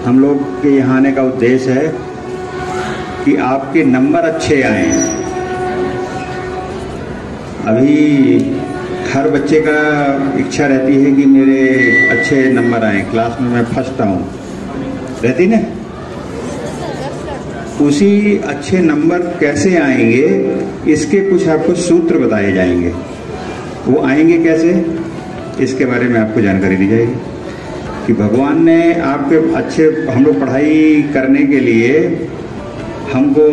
हम लोग के यहाँ आने का उद्देश्य है कि आपके नंबर अच्छे आएं। अभी हर बच्चे का इच्छा रहती है कि मेरे अच्छे नंबर आएं, क्लास में मैं फर्स्ट आऊं, रहती ना। उसी अच्छे नंबर कैसे आएंगे, इसके कुछ आपको सूत्र बताए जाएंगे। वो आएंगे कैसे, इसके बारे में आपको जानकारी दी जाएगी कि भगवान ने आपके अच्छे, हम लोग पढ़ाई करने के लिए हमको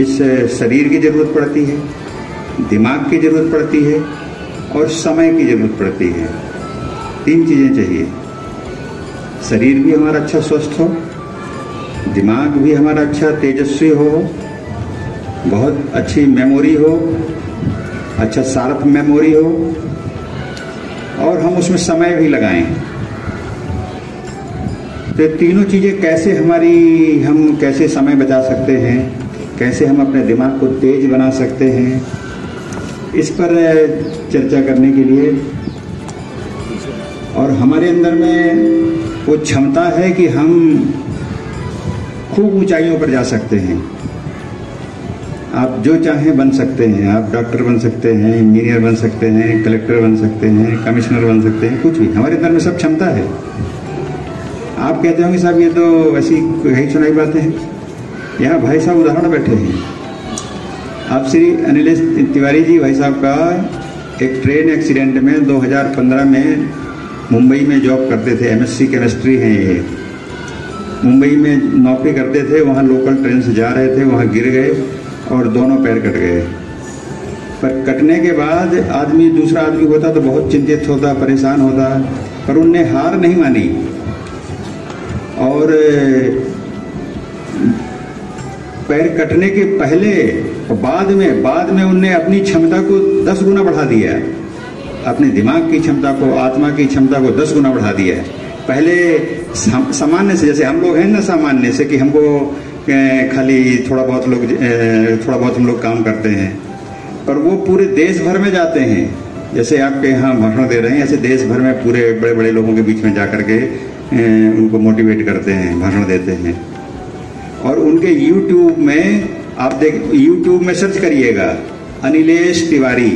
इस शरीर की जरूरत पड़ती है, दिमाग की जरूरत पड़ती है और समय की जरूरत पड़ती है। 3 चीजें चाहिए। शरीर भी हमारा अच्छा स्वस्थ हो, दिमाग भी हमारा अच्छा तेजस्वी हो, बहुत अच्छी मेमोरी हो, अच्छा शार्प मेमोरी हो, और हम उसमें समय भी लगाएं। तो तीनों चीजें कैसे हम कैसे समय बचा सकते हैं, कैसे हम अपने दिमाग को तेज बना सकते हैं, इस पर चर्चा करने के लिए। और हमारे अंदर में वो क्षमता है कि हम खूब ऊंचाइयों पर जा सकते हैं। आप जो चाहें बन सकते हैं। आप डॉक्टर बन सकते हैं, इंजीनियर बन सकते हैं, कलेक्टर बन सकते हैं, कमिश्नर बन सकते हैं, कुछ भी हमारे अंदर में सब क्षमता है। आप कहते होंगे साहब ये तो ऐसी यही सुनाई बातें हैं। यहाँ भाई साहब उदाहरण बैठे हैं। आप श्री अनिलेश तिवारी जी भाई साहब का एक ट्रेन एक्सीडेंट में 2015 में मुंबई में जॉब करते थे, MSc केमिस्ट्री हैं ये, मुंबई में नौकरी करते थे। वहाँ लोकल ट्रेन से जा रहे थे, वहाँ गिर गए और दोनों पैर कट गए। पर कटने के बाद आदमी, दूसरा आदमी होता तो बहुत चिंतित होता, परेशान होता, पर उनने हार नहीं मानी और पैर कटने के पहले और बाद में उनने अपनी क्षमता को 10 गुना बढ़ा दिया, अपने दिमाग की क्षमता को, आत्मा की क्षमता को 10 गुना बढ़ा दिया है। पहले सामान्य से, जैसे हम लोग हैं ना, सामान्य से कि हमको खाली थोड़ा बहुत हम लोग काम करते हैं, पर वो पूरे देश भर में जाते हैं। जैसे आपके यहाँ भाषण दे रहे हैं, ऐसे देश भर में पूरे बड़े बड़े लोगों के बीच में जा करके उनको मोटिवेट करते हैं, भाषण देते हैं। और उनके YouTube में आप YouTube में सर्च करिएगा अनिलेश तिवारी,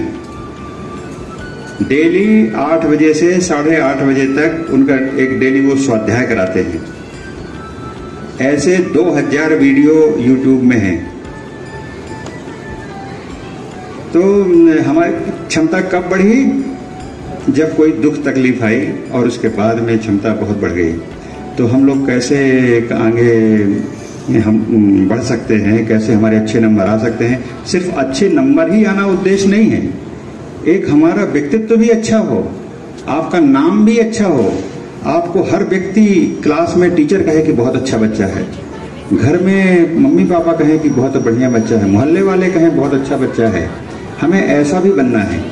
डेली 8 बजे से 8:30 बजे तक उनका एक डेली वो स्वाध्याय कराते हैं। ऐसे 2000 वीडियो YouTube में हैं। तो हमारी क्षमता कब बढ़ी, जब कोई दुख तकलीफ आई और उसके बाद में क्षमता बहुत बढ़ गई। तो हम लोग कैसे आगे हम बढ़ सकते हैं, कैसे हमारे अच्छे नंबर आ सकते हैं। सिर्फ अच्छे नंबर ही आना उद्देश्य नहीं है, एक हमारा व्यक्तित्व भी अच्छा हो, आपका नाम भी अच्छा हो, आपको हर व्यक्ति क्लास में टीचर कहे कि बहुत अच्छा बच्चा है, घर में मम्मी पापा कहें कि बहुत बढ़िया बच्चा है, मोहल्ले वाले कहें बहुत अच्छा बच्चा है। हमें ऐसा भी बनना है।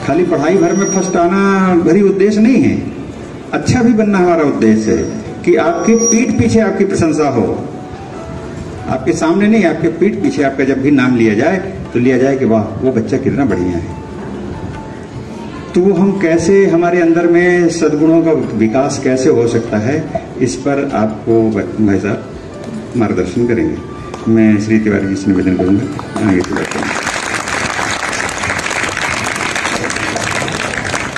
खाली पढ़ाई भर में फर्स्ट आना भरी उद्देश्य नहीं है, अच्छा भी बनना हमारा उद्देश्य है कि आपकी पीठ पीछे आपकी प्रशंसा हो। आपके सामने नहीं, आपके पीठ पीछे आपका जब भी नाम लिया जाए तो लिया जाए कि वाह वो बच्चा कितना बढ़िया है। तो वो हम कैसे, हमारे अंदर में सद्गुणों का विकास कैसे हो सकता है, इस पर आपको भाई साहब मार्गदर्शन करेंगे। मैं श्री तिवारी जी से निवेदन करूंगा, आगे से बढ़ते हैं।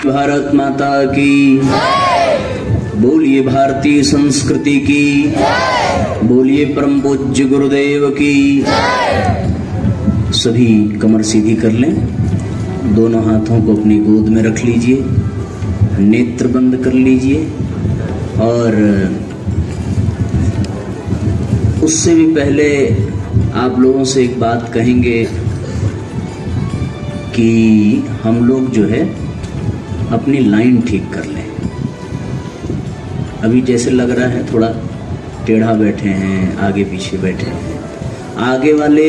भारत माता की, बोलिए भारतीय संस्कृति की, बोलिए परम पूज्य गुरुदेव की। सभी कमर सीधी कर लें, दोनों हाथों को अपनी गोद में रख लीजिए, नेत्र बंद कर लीजिए। और उससे भी पहले आप लोगों से एक बात कहेंगे कि हम लोग जो है अपनी लाइन ठीक कर लें। अभी जैसे लग रहा है थोड़ा टेढ़ा बैठे हैं, आगे पीछे बैठे हैं। आगे वाले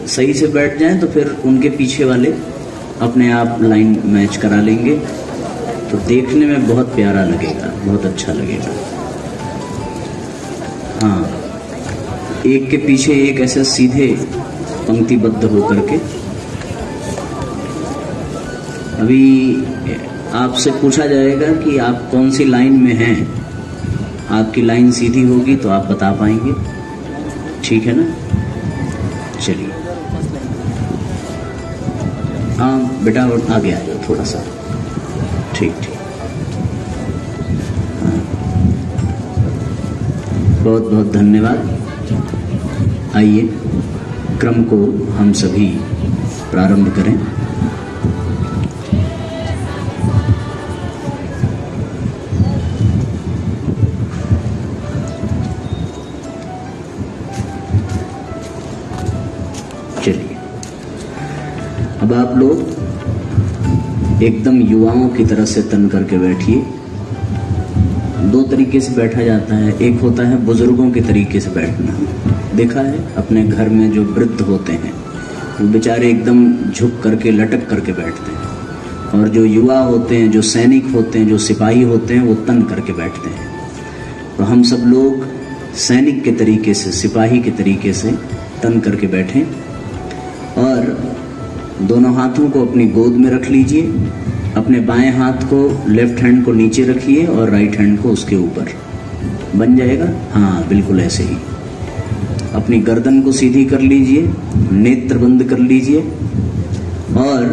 सही से बैठ जाएं तो फिर उनके पीछे वाले अपने आप लाइन मैच करा लेंगे, तो देखने में बहुत प्यारा लगेगा, बहुत अच्छा लगेगा। हाँ, एक के पीछे एक ऐसे सीधे पंक्तिबद्ध होकर के। अभी आपसे पूछा जाएगा कि आप कौन सी लाइन में हैं। आपकी लाइन सीधी होगी तो आप बता पाएंगे, ठीक है ना? चलिए, हाँ बेटा आगे आ जाओ थोड़ा सा, ठीक ठीक। हाँ, बहुत बहुत धन्यवाद। आइए क्रम को हम सभी प्रारंभ करें। चलिए, अब आप लोग एकदम युवाओं की तरह से तन करके बैठिए। दो तरीके से बैठा जाता है, एक होता है बुजुर्गों के तरीके से बैठना। देखा है अपने घर में जो वृद्ध होते हैं वो बेचारे एकदम झुक करके लटक करके बैठते हैं, और जो युवा होते हैं, जो सैनिक होते हैं, जो सिपाही होते हैं, वो तन करके बैठते हैं। तो हम सब लोग सैनिक के तरीके से, सिपाही के तरीके से तन करके बैठें, और दोनों हाथों को अपनी गोद में रख लीजिए। अपने बाएं हाथ को, लेफ्ट हैंड को नीचे रखिए और राइट हैंड को उसके ऊपर। बन जाएगा? हाँ, बिल्कुल ऐसे ही। अपनी गर्दन को सीधी कर लीजिए, नेत्र बंद कर लीजिए, और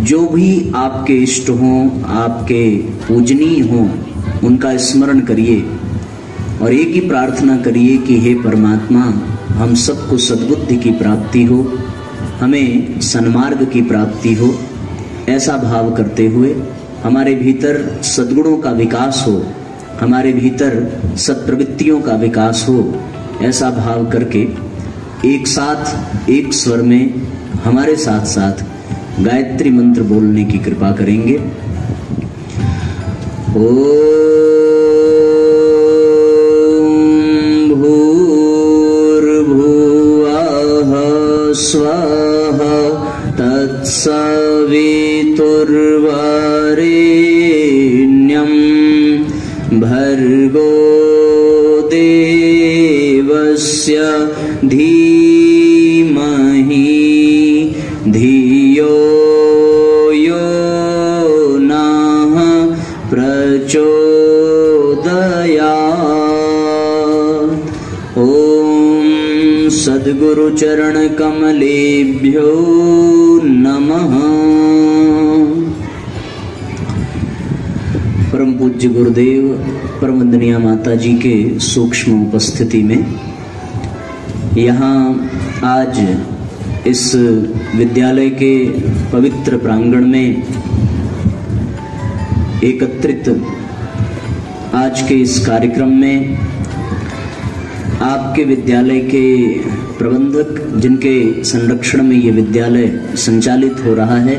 जो भी आपके इष्ट हों, आपके पूजनीय हों, उनका स्मरण करिए और एक ही प्रार्थना करिए कि हे परमात्मा, हम सबको सद्बुद्धि की प्राप्ति हो, हमें सन्मार्ग की प्राप्ति हो। ऐसा भाव करते हुए हमारे भीतर सद्गुणों का विकास हो, हमारे भीतर सत्प्रवृत्तियों का विकास हो। ऐसा भाव करके एक साथ एक स्वर में हमारे साथ साथ गायत्री मंत्र बोलने की कृपा करेंगे। ओम भूर्भुवः स्वः तत्सवितुर्वरेण्यं भर्गो देवस्य धीमहि धियो यो नः प्रचोदयात्। ओम सद्गुरु चरण कमलेभ्यो नमः। परम पूज्य गुरुदेव परम वंदनीय माता जी के सूक्ष्म उपस्थिति में यहाँ आज इस विद्यालय के पवित्र प्रांगण में एकत्रित आज के इस कार्यक्रम में आपके विद्यालय के प्रबंधक, जिनके संरक्षण में ये विद्यालय संचालित हो रहा है,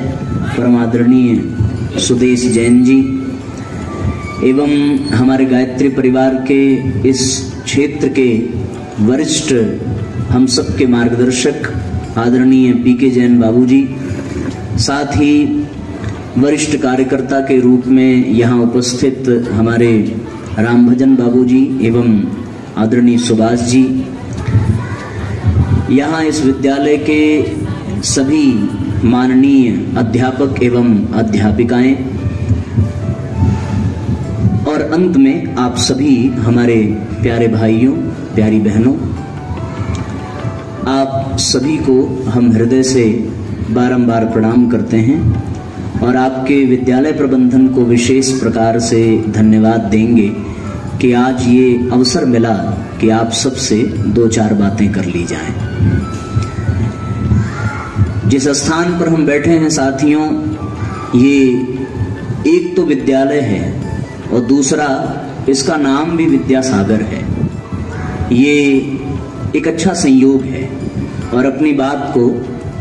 परम आदरणीय सुदेश जैन जी, एवं हमारे गायत्री परिवार के इस क्षेत्र के वरिष्ठ हम सब के मार्गदर्शक आदरणीय पीके जैन बाबूजी, साथ ही वरिष्ठ कार्यकर्ता के रूप में यहाँ उपस्थित हमारे रामभजन बाबूजी एवं आदरणीय सुभाष जी, यहाँ इस विद्यालय के सभी माननीय अध्यापक एवं अध्यापिकाएं, और अंत में आप सभी हमारे प्यारे भाइयों, प्यारी बहनों, आप सभी को हम हृदय से बारंबार प्रणाम करते हैं और आपके विद्यालय प्रबंधन को विशेष प्रकार से धन्यवाद देंगे कि आज ये अवसर मिला कि आप सबसे दो चार बातें कर ली जाएं। जिस स्थान पर हम बैठे हैं साथियों, ये एक तो विद्यालय है और दूसरा इसका नाम भी विद्यासागर है। ये एक अच्छा संयोग है और अपनी बात को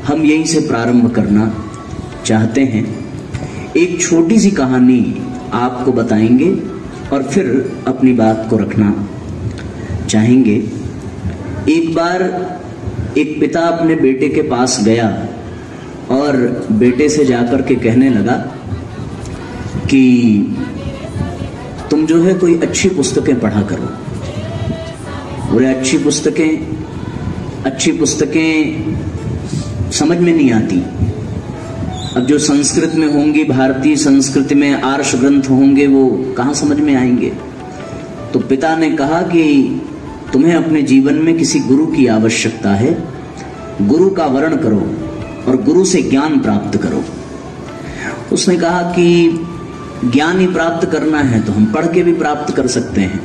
हम यहीं से प्रारंभ करना चाहते हैं। एक छोटी सी कहानी आपको बताएंगे और फिर अपनी बात को रखना चाहेंगे। एक बार एक पिता अपने बेटे के पास गया और बेटे से जाकर के कहने लगा कि तुम जो है कोई अच्छी पुस्तकें पढ़ा करो। बोले अच्छी पुस्तकें समझ में नहीं आती। अब जो संस्कृत में होंगी, भारतीय संस्कृति में आर्ष ग्रंथ होंगे, वो कहाँ समझ में आएंगे। तो पिता ने कहा कि तुम्हें अपने जीवन में किसी गुरु की आवश्यकता है, गुरु का वर्ण करो और गुरु से ज्ञान प्राप्त करो। उसने कहा कि ज्ञान ही प्राप्त करना है तो हम पढ़ के भी प्राप्त कर सकते हैं,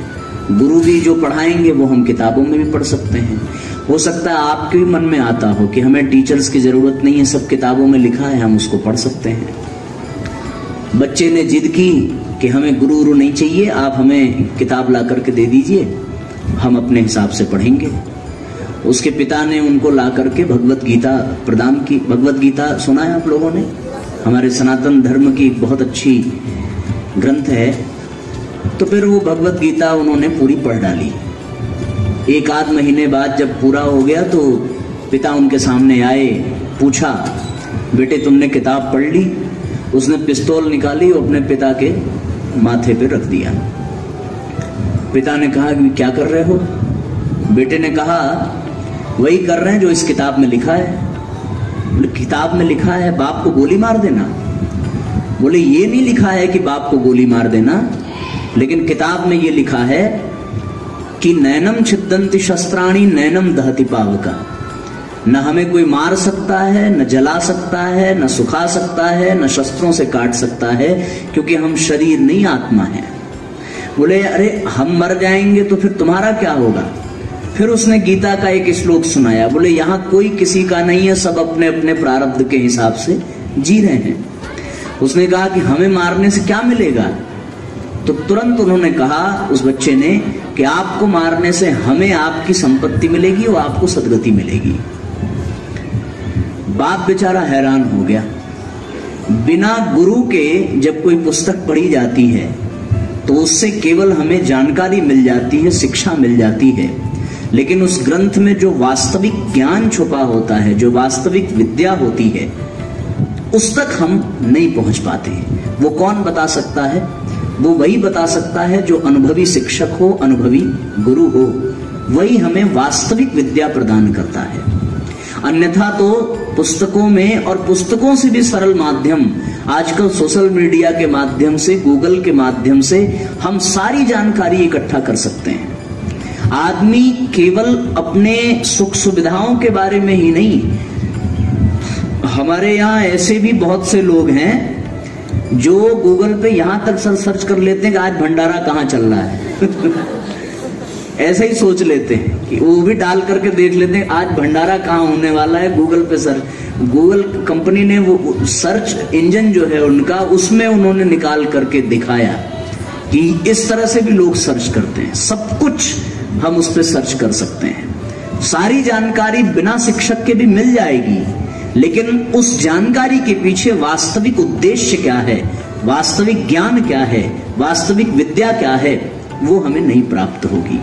गुरु भी जो पढ़ाएंगे वो हम किताबों में भी पढ़ सकते हैं। हो सकता है आपके भी मन में आता हो कि हमें टीचर्स की जरूरत नहीं है, सब किताबों में लिखा है, हम उसको पढ़ सकते हैं। बच्चे ने जिद की कि हमें गुरु नहीं चाहिए, आप हमें किताब ला करके दे दीजिए, हम अपने हिसाब से पढ़ेंगे। उसके पिता ने उनको ला करके भगवत गीता प्रदान की। भगवत गीता सुना है आप लोगों ने? हमारे सनातन धर्म की बहुत अच्छी ग्रंथ है। तो फिर वो भगवत गीता उन्होंने पूरी पढ़ डाली। एक आध महीने बाद जब पूरा हो गया तो पिता उनके सामने आए, पूछा बेटे तुमने किताब पढ़ ली? उसने पिस्तौल निकाली और अपने पिता के माथे पे रख दिया। पिता ने कहा कि क्या कर रहे हो? बेटे ने कहा वही कर रहे हैं जो इस किताब में लिखा है। बोले किताब में लिखा है बाप को गोली मार देना? बोले ये नहीं लिखा है कि बाप को गोली मार देना, लेकिन किताब में ये लिखा है कि नैनम छिद्दन्ति शस्त्राणि नैनम दहति पावका। न हमें कोई मार सकता है, न जला सकता है, न सुखा सकता है, न शस्त्रों से काट सकता है, क्योंकि हम शरीर नहीं आत्मा है। बोले अरे हम मर जाएंगे तो फिर तुम्हारा क्या होगा? फिर उसने गीता का एक श्लोक सुनाया। बोले यहाँ कोई किसी का नहीं है, सब अपने अपने प्रारब्ध के हिसाब से जी रहे हैं। उसने कहा कि हमें मारने से क्या मिलेगा? तो तुरंत उन्होंने कहा उस बच्चे ने कि आपको मारने से हमें आपकी संपत्ति मिलेगी और आपको सदगति मिलेगी। बाप बेचारा हैरान हो गया। बिना गुरु के जब कोई पुस्तक पढ़ी जाती है तो उससे केवल हमें जानकारी मिल जाती है, शिक्षा मिल जाती है, लेकिन उस ग्रंथ में जो वास्तविक ज्ञान छुपा होता है, जो वास्तविक विद्या होती है, उस तक हम नहीं पहुंच पाते। वो कौन बता सकता है? वो वही बता सकता है जो अनुभवी शिक्षक हो, अनुभवी गुरु हो, वही हमें वास्तविक विद्या प्रदान करता है। अन्यथा तो पुस्तकों में, और पुस्तकों से भी सरल माध्यम, आजकल सोशल मीडिया के माध्यम से, गूगल के माध्यम से हम सारी जानकारी इकट्ठा कर सकते हैं। आदमी केवल अपने सुख सुविधाओं के बारे में ही नहीं, हमारे यहाँ ऐसे भी बहुत से लोग हैं जो गूगल पे यहां तक सर्च कर लेते हैं कि आज भंडारा कहाँ चल रहा है ऐसे ही सोच लेते हैं कि वो भी डाल करके देख लेते हैं आज भंडारा कहाँ होने वाला है। गूगल पे सर्च, गूगल कंपनी ने वो सर्च इंजन जो है उनका, उसमें उन्होंने निकाल करके दिखाया कि इस तरह से भी लोग सर्च करते हैं। सब कुछ हम उस पर सर्च कर सकते हैं। सारी जानकारी बिना शिक्षक के भी मिल जाएगी, लेकिन उस जानकारी के पीछे वास्तविक उद्देश्य क्या है, वास्तविक ज्ञान क्या है, वास्तविक विद्या क्या है, वो हमें नहीं प्राप्त होगी।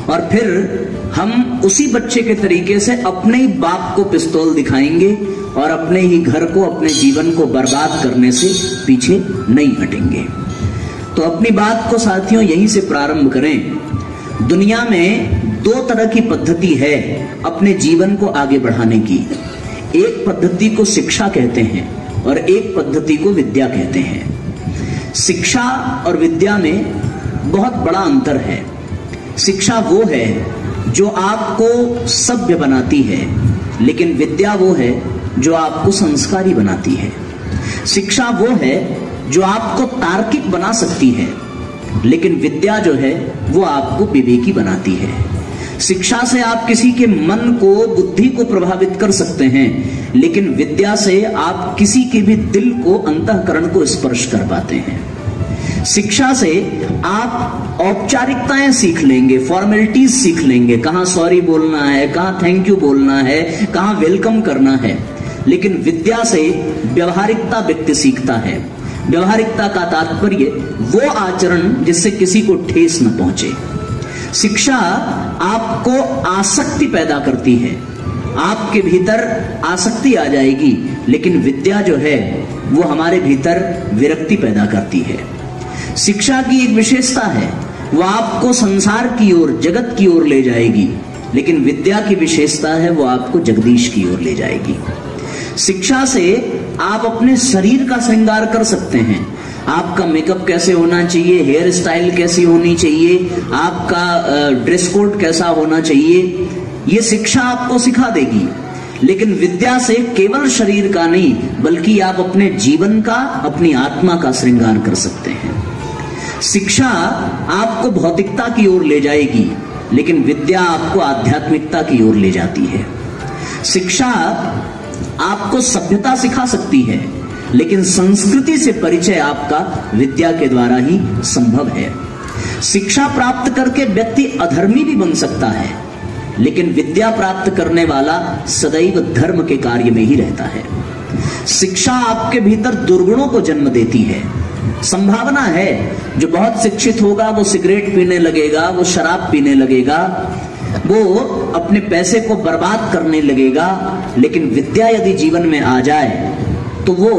और फिर हम उसी बच्चे के तरीके से अपने ही बाप को पिस्तौल दिखाएंगे और अपने ही घर को, अपने जीवन को बर्बाद करने से पीछे नहीं हटेंगे। तो अपनी बात को साथियों यहीं से प्रारंभ करें। दुनिया में दो तरह की पद्धति है अपने जीवन को आगे बढ़ाने की। एक पद्धति को शिक्षा कहते हैं और एक पद्धति को विद्या कहते हैं। शिक्षा और विद्या में बहुत बड़ा अंतर है। शिक्षा वो है जो आपको सभ्य बनाती है, लेकिन विद्या वो है जो आपको संस्कारी बनाती है। शिक्षा वो है जो आपको तार्किक बना सकती है, लेकिन विद्या जो है वो आपको विवेकी बनाती है। शिक्षा से आप किसी के मन को, बुद्धि को प्रभावित कर सकते हैं, लेकिन विद्या से आप किसी के भी दिल को, अंतःकरण को स्पर्श कर पाते हैं। शिक्षा से आप औपचारिकताएं सीख लेंगे, फॉर्मेलिटीज सीख लेंगे, कहाँ सॉरी बोलना है, कहाँ थैंक यू बोलना है, कहाँ वेलकम करना है। लेकिन विद्या से व्यवहारिकता व्यक्ति सीखता है। व्यवहारिकता का तात्पर्य वो आचरण जिससे किसी को ठेस न पहुंचे। शिक्षा आपको आसक्ति पैदा करती है, आपके भीतर आसक्ति आ जाएगी, लेकिन विद्या जो है वो हमारे भीतर विरक्ति पैदा करती है। शिक्षा की एक विशेषता है, वो आपको संसार की ओर, जगत की ओर ले जाएगी, लेकिन विद्या की विशेषता है वो आपको जगदीश की ओर ले जाएगी। शिक्षा से आप अपने शरीर का श्रृंगार कर सकते हैं, आपका मेकअप कैसे होना चाहिए, हेयर स्टाइल कैसी होनी चाहिए, आपका ड्रेस कोड कैसा होना चाहिए, ये शिक्षा आपको सिखा देगी। लेकिन विद्या से केवल शरीर का नहीं, बल्कि आप अपने जीवन का, अपनी आत्मा का श्रृंगार कर सकते हैं। शिक्षा आपको भौतिकता की ओर ले जाएगी, लेकिन विद्या आपको आध्यात्मिकता की ओर ले जाती है। शिक्षा आपको सभ्यता सिखा सकती है, लेकिन संस्कृति से परिचय आपका विद्या के द्वारा ही संभव है। शिक्षा प्राप्त करके व्यक्ति अधर्मी भी बन सकता है, लेकिन विद्या प्राप्त करने वाला सदैव धर्म के कार्य में ही रहता है। शिक्षा आपके भीतर दुर्गुणों को जन्म देती है। संभावना है जो बहुत शिक्षित होगा वो सिगरेट पीने लगेगा, वो शराब पीने लगेगा, वो अपने पैसे को बर्बाद करने लगेगा। लेकिन विद्या यदि जीवन में आ जाए तो वो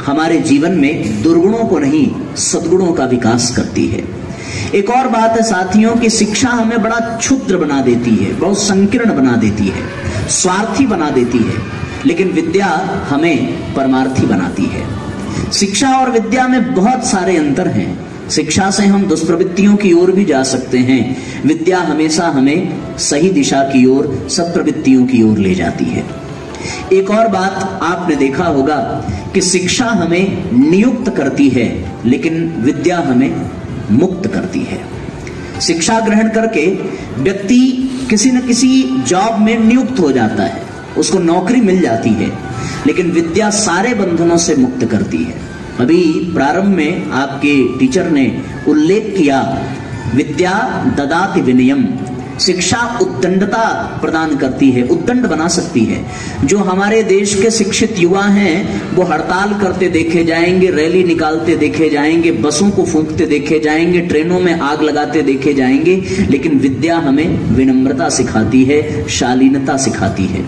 हमारे जीवन में दुर्गुणों को नहीं, सद्गुणों का विकास करती है। एक और बात है साथियों कि शिक्षा हमें बड़ा क्षुद्र बना देती है, बहुत संकीर्ण बना देती है, स्वार्थी बना देती है, लेकिन विद्या हमें परमार्थी बनाती है। शिक्षा और विद्या में बहुत सारे अंतर हैं। शिक्षा से हम दुष्प्रवृत्तियों की ओर भी जा सकते हैं, विद्या हमेशा हमें सही दिशा की ओर, सत्प्रवृत्तियों की ओर ले जाती है। एक और बात आपने देखा होगा कि शिक्षा हमें नियुक्त करती है, लेकिन विद्या हमें मुक्त करती है। शिक्षा ग्रहण करके व्यक्ति किसी न किसी जॉब में नियुक्त हो जाता है, उसको नौकरी मिल जाती है, लेकिन विद्या सारे बंधनों से मुक्त करती है। अभी प्रारंभ में आपके टीचर ने उल्लेख किया, विद्या ददाति विनयम, शिक्षा उद्दंडता प्रदान करती है, उद्दंड बना सकती है। जो हमारे देश के शिक्षित युवा हैं वो हड़ताल करते देखे जाएंगे, रैली निकालते देखे जाएंगे, बसों को फूंकते देखे जाएंगे, ट्रेनों में आग लगाते देखे जाएंगे, लेकिन विद्या हमें विनम्रता सिखाती है, शालीनता सिखाती है।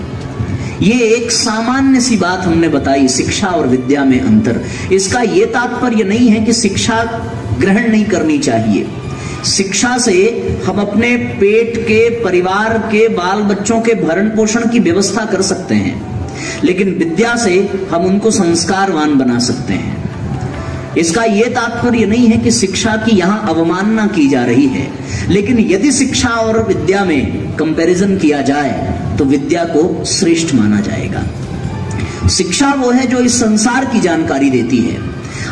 ये एक सामान्य सी बात हमने बताई, शिक्षा और विद्या में अंतर। इसका ये तात्पर्य नहीं है कि शिक्षा ग्रहण नहीं करनी चाहिए। शिक्षा से हम अपने पेट के, परिवार के, बाल बच्चों के भरण पोषण की व्यवस्था कर सकते हैं, लेकिन विद्या से हम उनको संस्कारवान बना सकते हैं। इसका यह तात्पर्य नहीं है कि शिक्षा की यहां अवमानना की जा रही है, लेकिन यदि शिक्षा और विद्या में कंपैरिजन किया जाए तो विद्या को श्रेष्ठ माना जाएगा। शिक्षा वो है जो इस संसार की जानकारी देती है।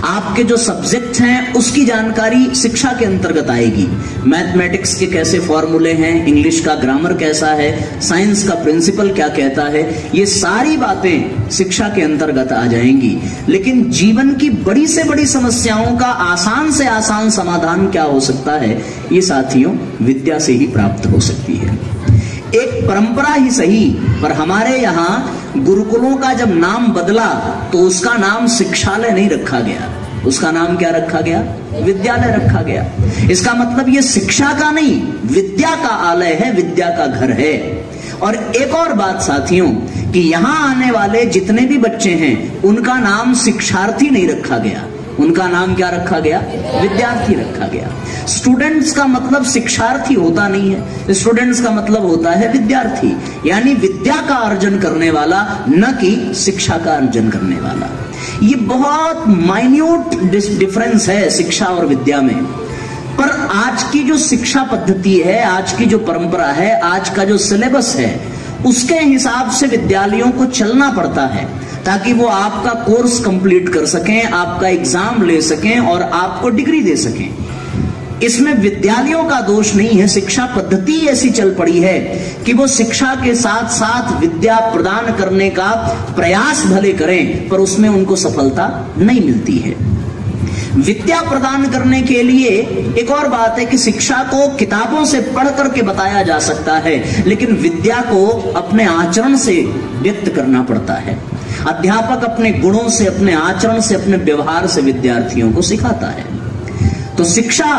आपके जो सब्जेक्ट हैं उसकी जानकारी शिक्षा के अंतर्गत आएगी। मैथमेटिक्स के कैसे फॉर्मूले हैं, इंग्लिश का ग्रामर कैसा है, साइंस का प्रिंसिपल क्या कहता है, ये सारी बातें शिक्षा के अंतर्गत आ जाएंगी। लेकिन जीवन की बड़ी से बड़ी समस्याओं का आसान से आसान समाधान क्या हो सकता है, ये साथियों विद्या से ही प्राप्त हो सकती है। एक परंपरा ही सही, पर हमारे यहाँ गुरुकुलों का जब नाम बदला तो उसका नाम शिक्षालय नहीं रखा गया, उसका नाम क्या रखा गया? विद्यालय रखा गया। इसका मतलब ये शिक्षा का नहीं, विद्या का आलय है, विद्या का घर है। और एक और बात साथियों कि यहाँ आने वाले जितने भी बच्चे हैं उनका नाम शिक्षार्थी नहीं रखा गया, उनका नाम क्या रखा गया? विद्यार्थी रखा गया। स्टूडेंट्स का मतलब शिक्षार्थी होता नहीं है, स्टूडेंट्स का मतलब होता है विद्यार्थी, यानी विद्या का अर्जन करने वाला, न कि शिक्षा का अर्जन करने वाला। ये बहुत माइन्यूट डिफरेंस है शिक्षा और विद्या में। पर आज की जो शिक्षा पद्धति है, आज की जो परंपरा है, आज का जो सिलेबस है, उसके हिसाब से विद्यालयों को चलना पड़ता है ताकि वो आपका कोर्स कंप्लीट कर सकें, आपका एग्जाम ले सकें और आपको डिग्री दे सकें। इसमें विद्यालयों का दोष नहीं है, शिक्षा पद्धति ऐसी चल पड़ी है कि वो शिक्षा के साथ साथ विद्या प्रदान करने का प्रयास भले करें, पर उसमें उनको सफलता नहीं मिलती है। विद्या प्रदान करने के लिए एक और बात है कि शिक्षा को किताबों से पढ़ करके बताया जा सकता है, लेकिन विद्या को अपने आचरण से व्यक्त करना पड़ता है। अध्यापक अपने गुणों से, अपने आचरण से, अपने व्यवहार से विद्यार्थियों को सिखाता है। तो शिक्षा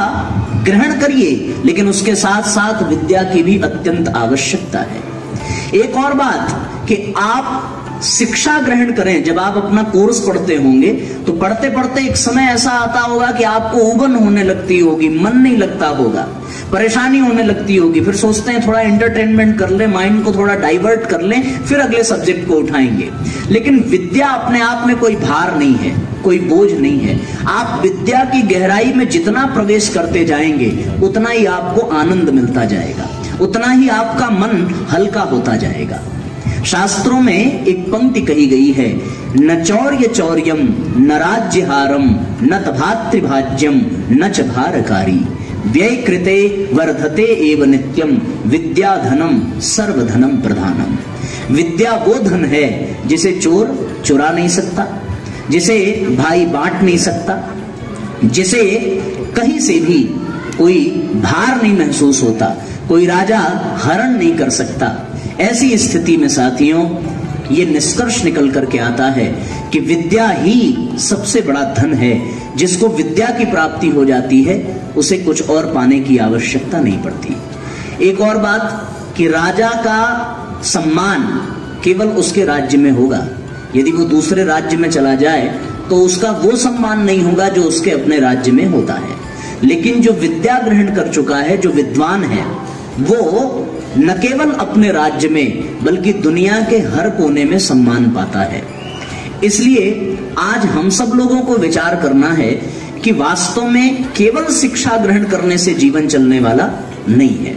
ग्रहण करिए, लेकिन उसके साथ साथ विद्या की भी अत्यंत आवश्यकता है। एक और बात कि आप शिक्षा ग्रहण करें, जब आप अपना कोर्स पढ़ते होंगे तो पढ़ते पढ़ते एक समय ऐसा आता होगा कि आपको उबन होने लगती होगी, मन नहीं लगता होगा, परेशानी होने लगती होगी, फिर सोचते हैं थोड़ा एंटरटेनमेंट कर ले, माइंड को थोड़ा डाइवर्ट कर लें, फिर अगले सब्जेक्ट को उठाएंगे। लेकिन विद्या अपने आप में कोई भार नहीं है, कोई बोझ नहीं है। आप विद्या की गहराई में जितना प्रवेश करते जाएंगे उतना ही आपको आनंद मिलता जाएगा, उतना ही आपका मन हल्का होता जाएगा। शास्त्रों में एक पंक्ति कही गई है, न चौर्य चौर्यम न राज्यहारम न भातृभाज्यम न च भारकारी व्यय कृते वर्धते एव नित्यम विद्या धनम सर्वधनम प्रधानम। विद्या वो धन है जिसे चोर चुरा नहीं सकता, जिसे भाई बांट नहीं सकता, जिसे कहीं से भी कोई भार नहीं महसूस होता, कोई राजा हरण नहीं कर सकता। ऐसी स्थिति में साथियों ये निष्कर्ष निकल करके आता है कि विद्या ही सबसे बड़ा धन है। जिसको विद्या की प्राप्ति हो जाती है उसे कुछ और पाने की आवश्यकता नहीं पड़ती। एक और बात कि राजा का सम्मान केवल उसके राज्य में होगा, यदि वो दूसरे राज्य में चला जाए तो उसका वो सम्मान नहीं होगा जो उसके अपने राज्य में होता है। लेकिन जो विद्या ग्रहण कर चुका है, जो विद्वान है, वो न केवल अपने राज्य में बल्कि दुनिया के हर कोने में सम्मान पाता है। इसलिए आज हम सब लोगों को विचार करना है कि वास्तव में केवल शिक्षा ग्रहण करने से जीवन चलने वाला नहीं है।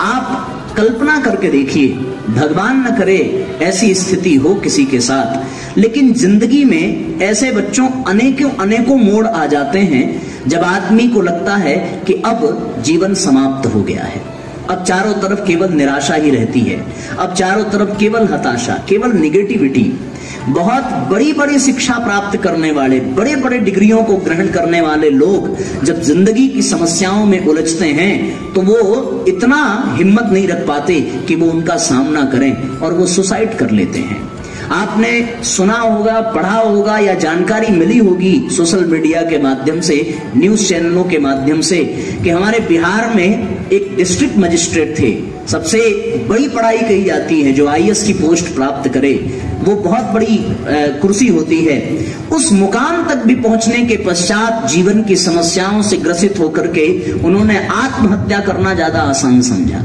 आप कल्पना करके देखिए, भगवान न करे ऐसी स्थिति हो किसी के साथ, लेकिन जिंदगी में ऐसे बच्चों अनेकों मोड़ आ जाते हैं जब आदमी को लगता है कि अब जीवन समाप्त हो गया है, अब चारों तरफ केवल निराशा ही रहती है, अब चारों तरफ केवल हताशा, केवल निगेटिविटी। बहुत बड़ी बड़ी शिक्षा प्राप्त करने वाले, बड़े बड़े डिग्रियों को ग्रहण करने वाले लोग जब जिंदगी की समस्याओं में उलझते हैं तो वो इतना हिम्मत नहीं रख पाते कि वो उनका सामना करें और वो सुसाइड कर लेते हैं। आपने सुना होगा, पढ़ा होगा या जानकारी मिली होगी सोशल मीडिया के माध्यम से, न्यूज चैनलों के माध्यम से, कि हमारे बिहार में एक डिस्ट्रिक्ट मजिस्ट्रेट थे, सबसे बड़ी पढ़ाई कही जाती है, जो आईएएस की पोस्ट प्राप्त करे, वो बहुत बड़ी कुर्सी होती है। उस मुकाम तक भी पहुंचने के पश्चात जीवन की समस्याओं से ग्रसित होकर के उन्होंने आत्महत्या करना ज्यादा आसान समझा।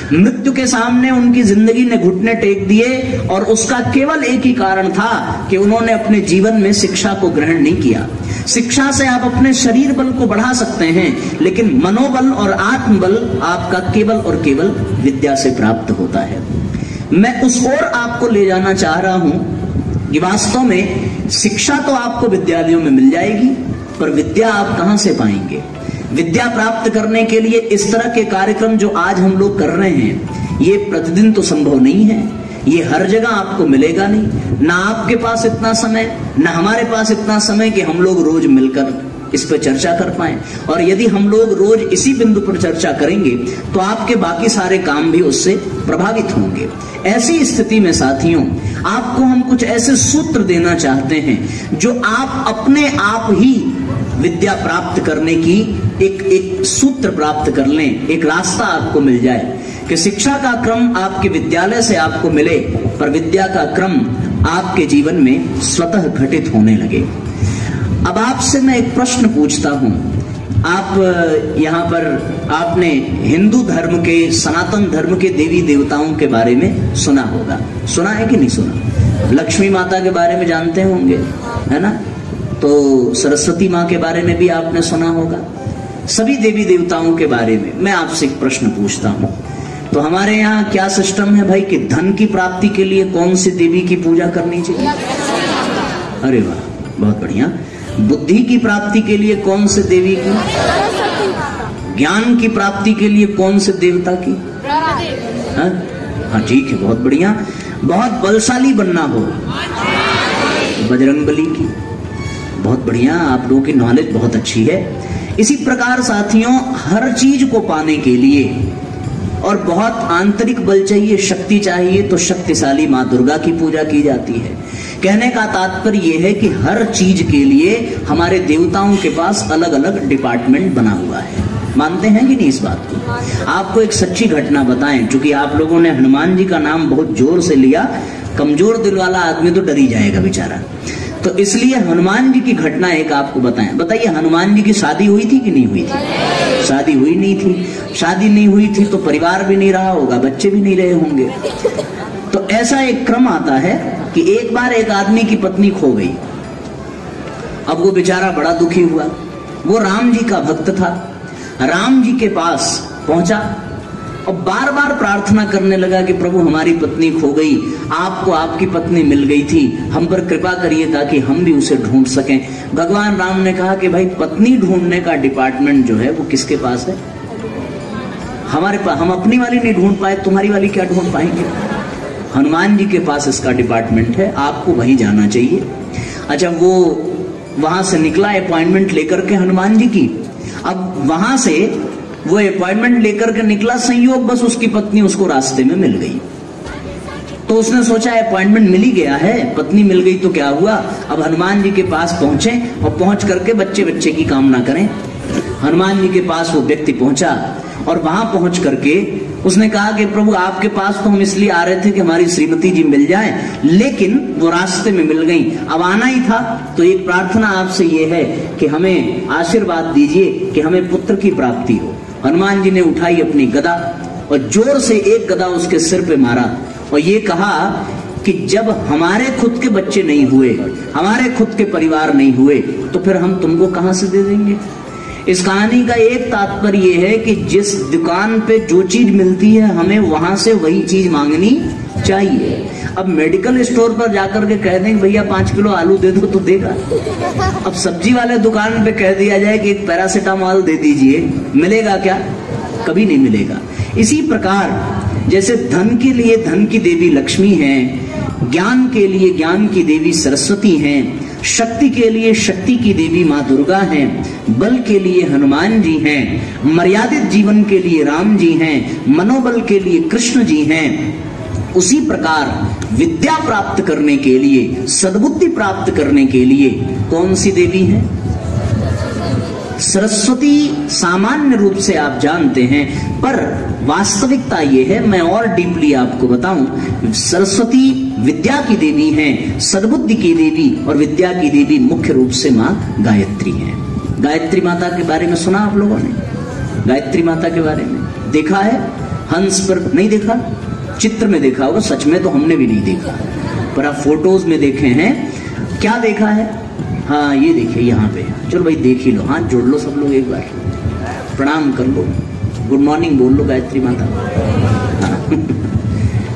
मृत्यु के सामने उनकी जिंदगी ने घुटने टेक दिए और उसका केवल एक ही कारण था कि उन्होंने अपने जीवन में शिक्षा को ग्रहण नहीं किया। शिक्षा से आप अपने शरीर बल को बढ़ा सकते हैं, लेकिन मनोबल और आत्मबल आपका केवल और केवल विद्या से प्राप्त होता है। मैं उस ओर आपको ले जाना चाह रहा हूं कि वास्तव में शिक्षा तो आपको विद्यालयों में मिल जाएगी, पर विद्या आप कहां से पाएंगे? विद्या प्राप्त करने के लिए इस तरह के कार्यक्रम जो आज हम लोग कर रहे हैं, ये प्रतिदिन तो संभव नहीं है, ये हर जगह आपको मिलेगा नहीं। ना आपके पास इतना समय, ना हमारे पास इतना समय कि हम लोग रोज मिलकर इस पर चर्चा कर पाएं। और यदि हम लोग रोज इसी बिंदु पर चर्चा करेंगे तो आपके बाकी सारे काम भी उससे प्रभावित होंगे। ऐसी स्थिति में साथियों, आपको हम कुछ ऐसे सूत्र देना चाहते हैं जो आप अपने आप ही विद्या प्राप्त करने की एक सूत्र प्राप्त कर लें, एक रास्ता आपको मिल जाए कि शिक्षा का क्रम आपके विद्यालय से आपको मिले, पर विद्या का क्रम आपके जीवन में स्वतः घटित होने लगे। अब आपसे मैं एक प्रश्न पूछता हूं। आप यहाँ पर आपने हिंदू धर्म के, सनातन धर्म के देवी देवताओं के बारे में सुना होगा, सुना है कि नहीं सुना? लक्ष्मी माता के बारे में जानते होंगे, है ना? तो सरस्वती माँ के बारे में भी आपने सुना होगा। सभी देवी देवताओं के बारे में मैं आपसे एक प्रश्न पूछता हूँ। तो हमारे यहाँ क्या सिस्टम है भाई कि धन की प्राप्ति के लिए कौन सी देवी की पूजा करनी चाहिए? अरे वाह, बहुत बढ़िया। बुद्धि की प्राप्ति के लिए कौन से देवी की? ज्ञान की प्राप्ति के लिए कौन से देवता की? हाँ ठीक है, बहुत बढ़िया। बहुत बलशाली बनना हो, बजरंगबली की। बहुत बढ़िया, आप लोगों की नॉलेज बहुत अच्छी है। इसी प्रकार साथियों, हर चीज को पाने के लिए और बहुत आंतरिक बल चाहिए, शक्ति चाहिए, तो शक्तिशाली माँ दुर्गा की पूजा की जाती है। कहने का तात्पर्य यह है कि हर चीज के लिए हमारे देवताओं के पास अलग अलग डिपार्टमेंट बना हुआ है। मानते हैं कि नहीं इस बात को? आपको एक सच्ची घटना बताएं, क्योंकि आप लोगों ने हनुमान जी का नाम बहुत जोर से लिया, कमजोर दिल वाला आदमी तो डर ही जाएगा बेचारा। तो इसलिए हनुमान जी की घटना एक आपको बताएं। बताइए, हनुमान जी की शादी हुई थी कि नहीं हुई थी? शादी हुई नहीं थी। शादी नहीं हुई थी तो परिवार भी नहीं रहा होगा, बच्चे भी नहीं रहे होंगे। तो ऐसा एक क्रम आता है कि एक बार एक आदमी की पत्नी खो गई। अब वो बेचारा बड़ा दुखी हुआ। वो राम जी का भक्त था। राम जी के पास पहुंचा और बार बार प्रार्थना करने लगा कि प्रभु हमारी पत्नी खो गई, आपको आपकी पत्नी मिल गई थी, हम पर कृपा करिए ताकि हम भी उसे ढूंढ सकें। भगवान राम ने कहा कि भाई पत्नी ढूंढने का डिपार्टमेंट जो है वो किसके पास है? हमारे पास। हम अपनी वाली नहीं ढूंढ पाए, तुम्हारी वाली क्या ढूंढ पाएंगे? हनुमान जी के पास इसका डिपार्टमेंट है, आपको वहीं जाना चाहिए। अच्छा, वो वहां से निकला अपॉइंटमेंट लेकर के हनुमान जी की। अब वहां से वो अपॉइंटमेंट लेकर के निकला, संयोग बस उसकी पत्नी उसको रास्ते में मिल गई। तो उसने सोचा अपॉइंटमेंट मिल ही गया है, पत्नी मिल गई तो क्या हुआ, अब हनुमान जी के पास पहुंचे और पहुंच करके बच्चे की कामना करें। हनुमान जी के पास वो व्यक्ति पहुंचा और वहां पहुंच करके उसने कहा कि प्रभु आपके पास तो हम इसलिए आ रहे थे कि हमारी श्रीमती जी मिल जाए, लेकिन वो रास्ते में मिल गई, अब आना ही था, तो एक प्रार्थना आपसे ये है कि हमें आशीर्वाद दीजिए कि हमें पुत्र की प्राप्ति हो। हनुमान जी ने उठाई अपनी गदा और जोर से एक गदा उसके सिर पे मारा और ये कहा कि जब हमारे खुद के बच्चे नहीं हुए, हमारे खुद के परिवार नहीं हुए, तो फिर हम तुमको कहां से दे देंगे। इस कहानी का एक तात्पर्य यह है कि जिस दुकान पे जो चीज मिलती है हमें वहां से वही चीज मांगनी चाहिए। अब मेडिकल स्टोर पर जाकर के कह दें भैया 5 किलो आलू दे दो तो देगा। अब सब्जी वाले दुकान पे कह दिया जाए कि एक पैरासीटामोल दे दीजिए, मिलेगा क्या? कभी नहीं मिलेगा। इसी प्रकार जैसे धन के लिए धन की देवी लक्ष्मी है, ज्ञान के लिए ज्ञान की देवी सरस्वती हैं, शक्ति के लिए शक्ति की देवी माँ दुर्गा हैं, बल के लिए हनुमान जी हैं, मर्यादित जीवन के लिए राम जी हैं, मनोबल के लिए कृष्ण जी हैं, उसी प्रकार विद्या प्राप्त करने के लिए, सद्बुद्धि प्राप्त करने के लिए कौन सी देवी है? सरस्वती सामान्य रूप से आप जानते हैं, पर वास्तविकता ये है, मैं और डीपली आपको बताऊं, सरस्वती विद्या की देवी हैं, सद्बुद्धि की देवी और विद्या की देवी मुख्य रूप से माँ गायत्री हैं। गायत्री माता के बारे में सुना आप लोगों ने? गायत्री माता के बारे में देखा है? हंस पर नहीं देखा, चित्र में देखा होगा, सच में तो हमने भी नहीं देखा, पर आप फोटोज में देखे हैं। क्या देखा है? हाँ ये देखिए यहाँ पे, चलो भाई देख ही लो, हाथ जोड़ लो सब लोग, एक बार प्रणाम कर लो, गुड मॉर्निंग बोल लो गायत्री माता। हाँ।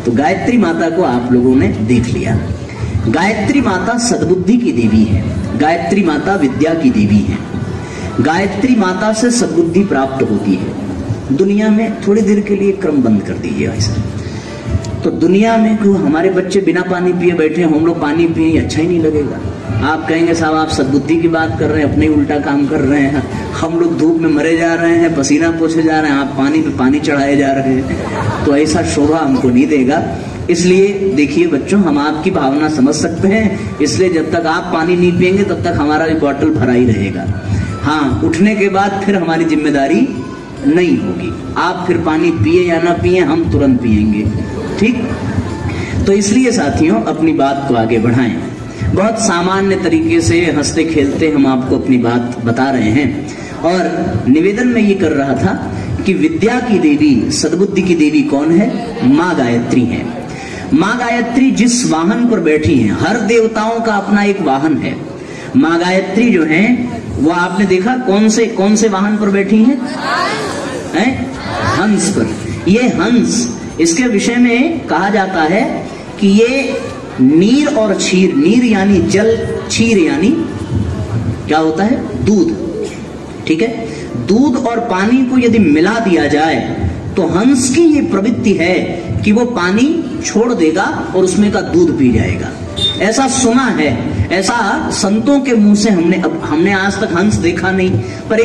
तो गायत्री माता को आप लोगों ने देख लिया। गायत्री माता सद्बुद्धि की देवी है, गायत्री माता विद्या की देवी है, गायत्री माता से सद्बुद्धि प्राप्त होती है। दुनिया में थोड़ी देर के लिए क्रम बंद कर दीजिए ऐसा। तो दुनिया में क्यों हमारे बच्चे बिना पानी पिए बैठे हैं, हम लोग पानी पिए, अच्छा ही नहीं लगेगा। आप कहेंगे साहब आप सद्बुद्धि की बात कर रहे हैं, अपने उल्टा काम कर रहे हैं, हम लोग धूप में मरे जा रहे हैं, पसीना पोछे जा रहे हैं, आप पानी पे पानी चढ़ाए जा रहे हैं, तो ऐसा शोभा हमको नहीं देगा। इसलिए देखिए बच्चों, हम आपकी भावना समझ सकते हैं, इसलिए जब तक आप पानी नहीं पिएंगे तब तक हमारा भी बॉटल भरा ही रहेगा। हाँ, उठने के बाद फिर हमारी जिम्मेदारी नहीं होगी, आप फिर पानी पिए या ना पिए, हम तुरंत पिएंगे, ठीक। तो इसलिए साथियों अपनी बात को आगे बढ़ाएं। बहुत सामान्य तरीके से हंसते खेलते हम आपको अपनी बात बता रहे हैं और निवेदन में ये कर रहा था कि विद्या की देवी, सद्बुद्धि की देवी कौन है? माँ गायत्री है। माँ गायत्री जिस वाहन पर बैठी हैं, हर देवताओं का अपना एक वाहन है। माँ गायत्री जो है वो आपने देखा कौन से वाहन पर बैठी हैं? हंस पर। ये हंस, इसके विषय में कहा जाता है कि ये नीर और क्षीर, नीर यानी जल, क्षीर यानी क्या होता है? दूध, ठीक है। दूध और पानी को यदि मिला दिया जाए तो हंस की ये प्रवृत्ति है कि वो पानी छोड़ देगा और उसमें का दूध पी जाएगा। ऐसा सुना है, ऐसा संतों के मुंह से हमने आज तक हंस देखा नहीं, पर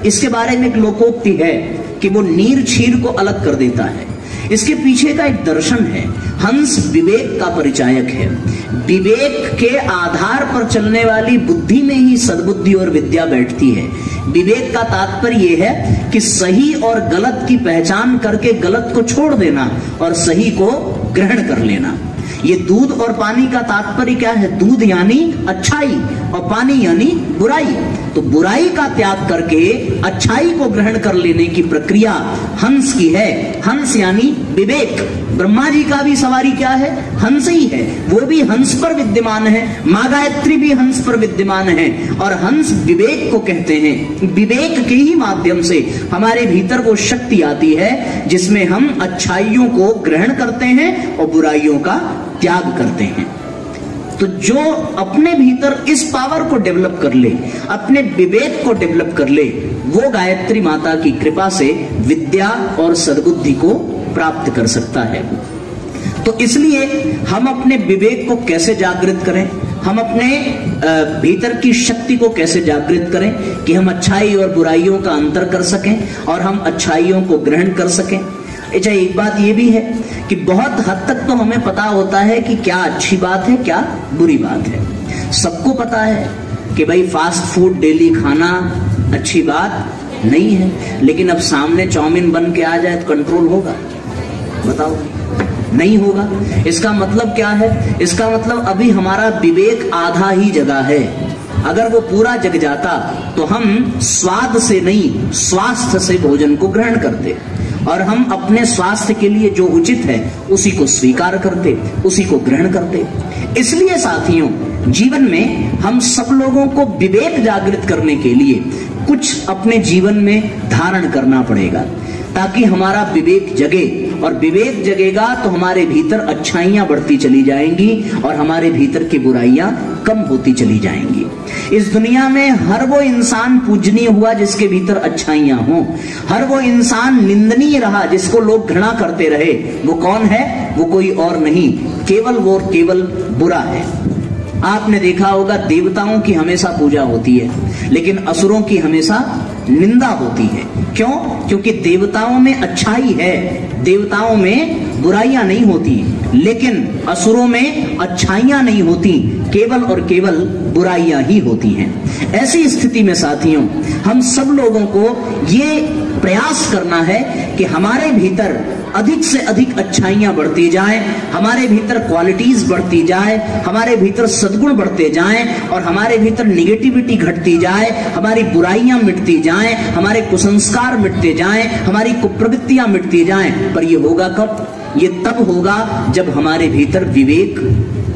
इसके बारे में एक लोकोक्ति है कि वो नीर क्षीर को अलग कर देता है। इसके पीछे का एक दर्शन है। हंस विवेक का परिचायक है। विवेक के आधार पर चलने वाली बुद्धि में ही सद्बुद्धि और विद्या बैठती है। विवेक का तात्पर्य यह है कि सही और गलत की पहचान करके गलत को छोड़ देना और सही को ग्रहण कर लेना। ये दूध और पानी का तात्पर्य क्या है? दूध यानी अच्छाई और पानी यानी बुराई। तो बुराई का त्याग करके अच्छाई को ग्रहण कर लेने की प्रक्रिया हंस की है। हंस यानी विवेक। ब्रह्मा जी का भी सवारी क्या है? हंस ही है। वो भी हंस पर विद्यमान है, माँ गायत्री भी हंस पर विद्यमान है। और हंस विवेक को कहते हैं। विवेक के ही माध्यम से हमारे भीतर वो शक्ति आती है जिसमें हम अच्छाइयों को ग्रहण करते हैं और बुराइयों का त्याग करते हैं। तो जो अपने भीतर इस पावर को डेवलप कर ले, अपने विवेक को डेवलप कर ले, वो गायत्री माता की कृपा से विद्या और सद्बुद्धि को प्राप्त कर सकता है। तो इसलिए हम अपने विवेक को कैसे जागृत करें, हम अपने भीतर की शक्ति को कैसे जागृत करें कि हम अच्छाई और बुराइयों का अंतर कर सकें और हम अच्छाइयों को ग्रहण कर सकें। अच्छा, एक बात ये भी है कि बहुत हद तक तो हमें पता होता है कि क्या अच्छी बात है, क्या बुरी बात है। सबको पता है कि भाई फास्ट फूड डेली खाना अच्छी बात नहीं है, लेकिन अब सामने चाउमीन बन के आ जाए तो कंट्रोल होगा? बताओ, नहीं होगा। इसका मतलब क्या है? इसका मतलब अभी हमारा विवेक आधा ही जगा है। अगर वो पूरा जग जाता तो हम स्वाद से नहीं, स्वास्थ्य से भोजन को ग्रहण करते और हम अपने स्वास्थ्य के लिए जो उचित है उसी को स्वीकार करते, उसी को ग्रहण करते। इसलिए साथियों, जीवन में हम सब लोगों को विवेक जागृत करने के लिए कुछ अपने जीवन में धारण करना पड़ेगा ताकि हमारा विवेक जगे। और विवेक जगेगा तो हमारे भीतर अच्छाइयां बढ़ती चली जाएंगी और हमारे भीतर की बुराइयां कम होती चली जाएंगी। इस दुनिया में हर वो इंसान पूजनीय हुआ जिसके भीतर अच्छाइयां हों। हर वो इंसान निंदनीय रहा जिसको लोग घृणा करते रहे। वो कौन है? वो कोई और नहीं, केवल वो केवल बुरा है। आपने देखा होगा देवताओं की हमेशा पूजा होती है, लेकिन असुरों की हमेशा निंदा होती है। क्यों? क्योंकि देवताओं में अच्छाई है, देवताओं में बुराइयां नहीं होती, लेकिन असुरों में अच्छाइयां नहीं होती, केवल और केवल बुराइयां ही होती हैं। ऐसी स्थिति में साथियों, हम सब लोगों को ये प्रयास करना है कि हमारे भीतर अधिक से अधिक अच्छाइयां बढ़ती जाएं, हमारे भीतर क्वालिटीज बढ़ती जाए, हमारे भीतर सद्गुण बढ़ते जाएं और हमारे भीतर निगेटिविटी घटती जाए, हमारी बुराइयां मिटती जाएं, हमारे कुसंस्कार मिटते जाएं, हमारी कुप्रवृत्तियां मिटती जाएं। पर ये होगा कब? ये तब होगा जब हमारे भीतर विवेक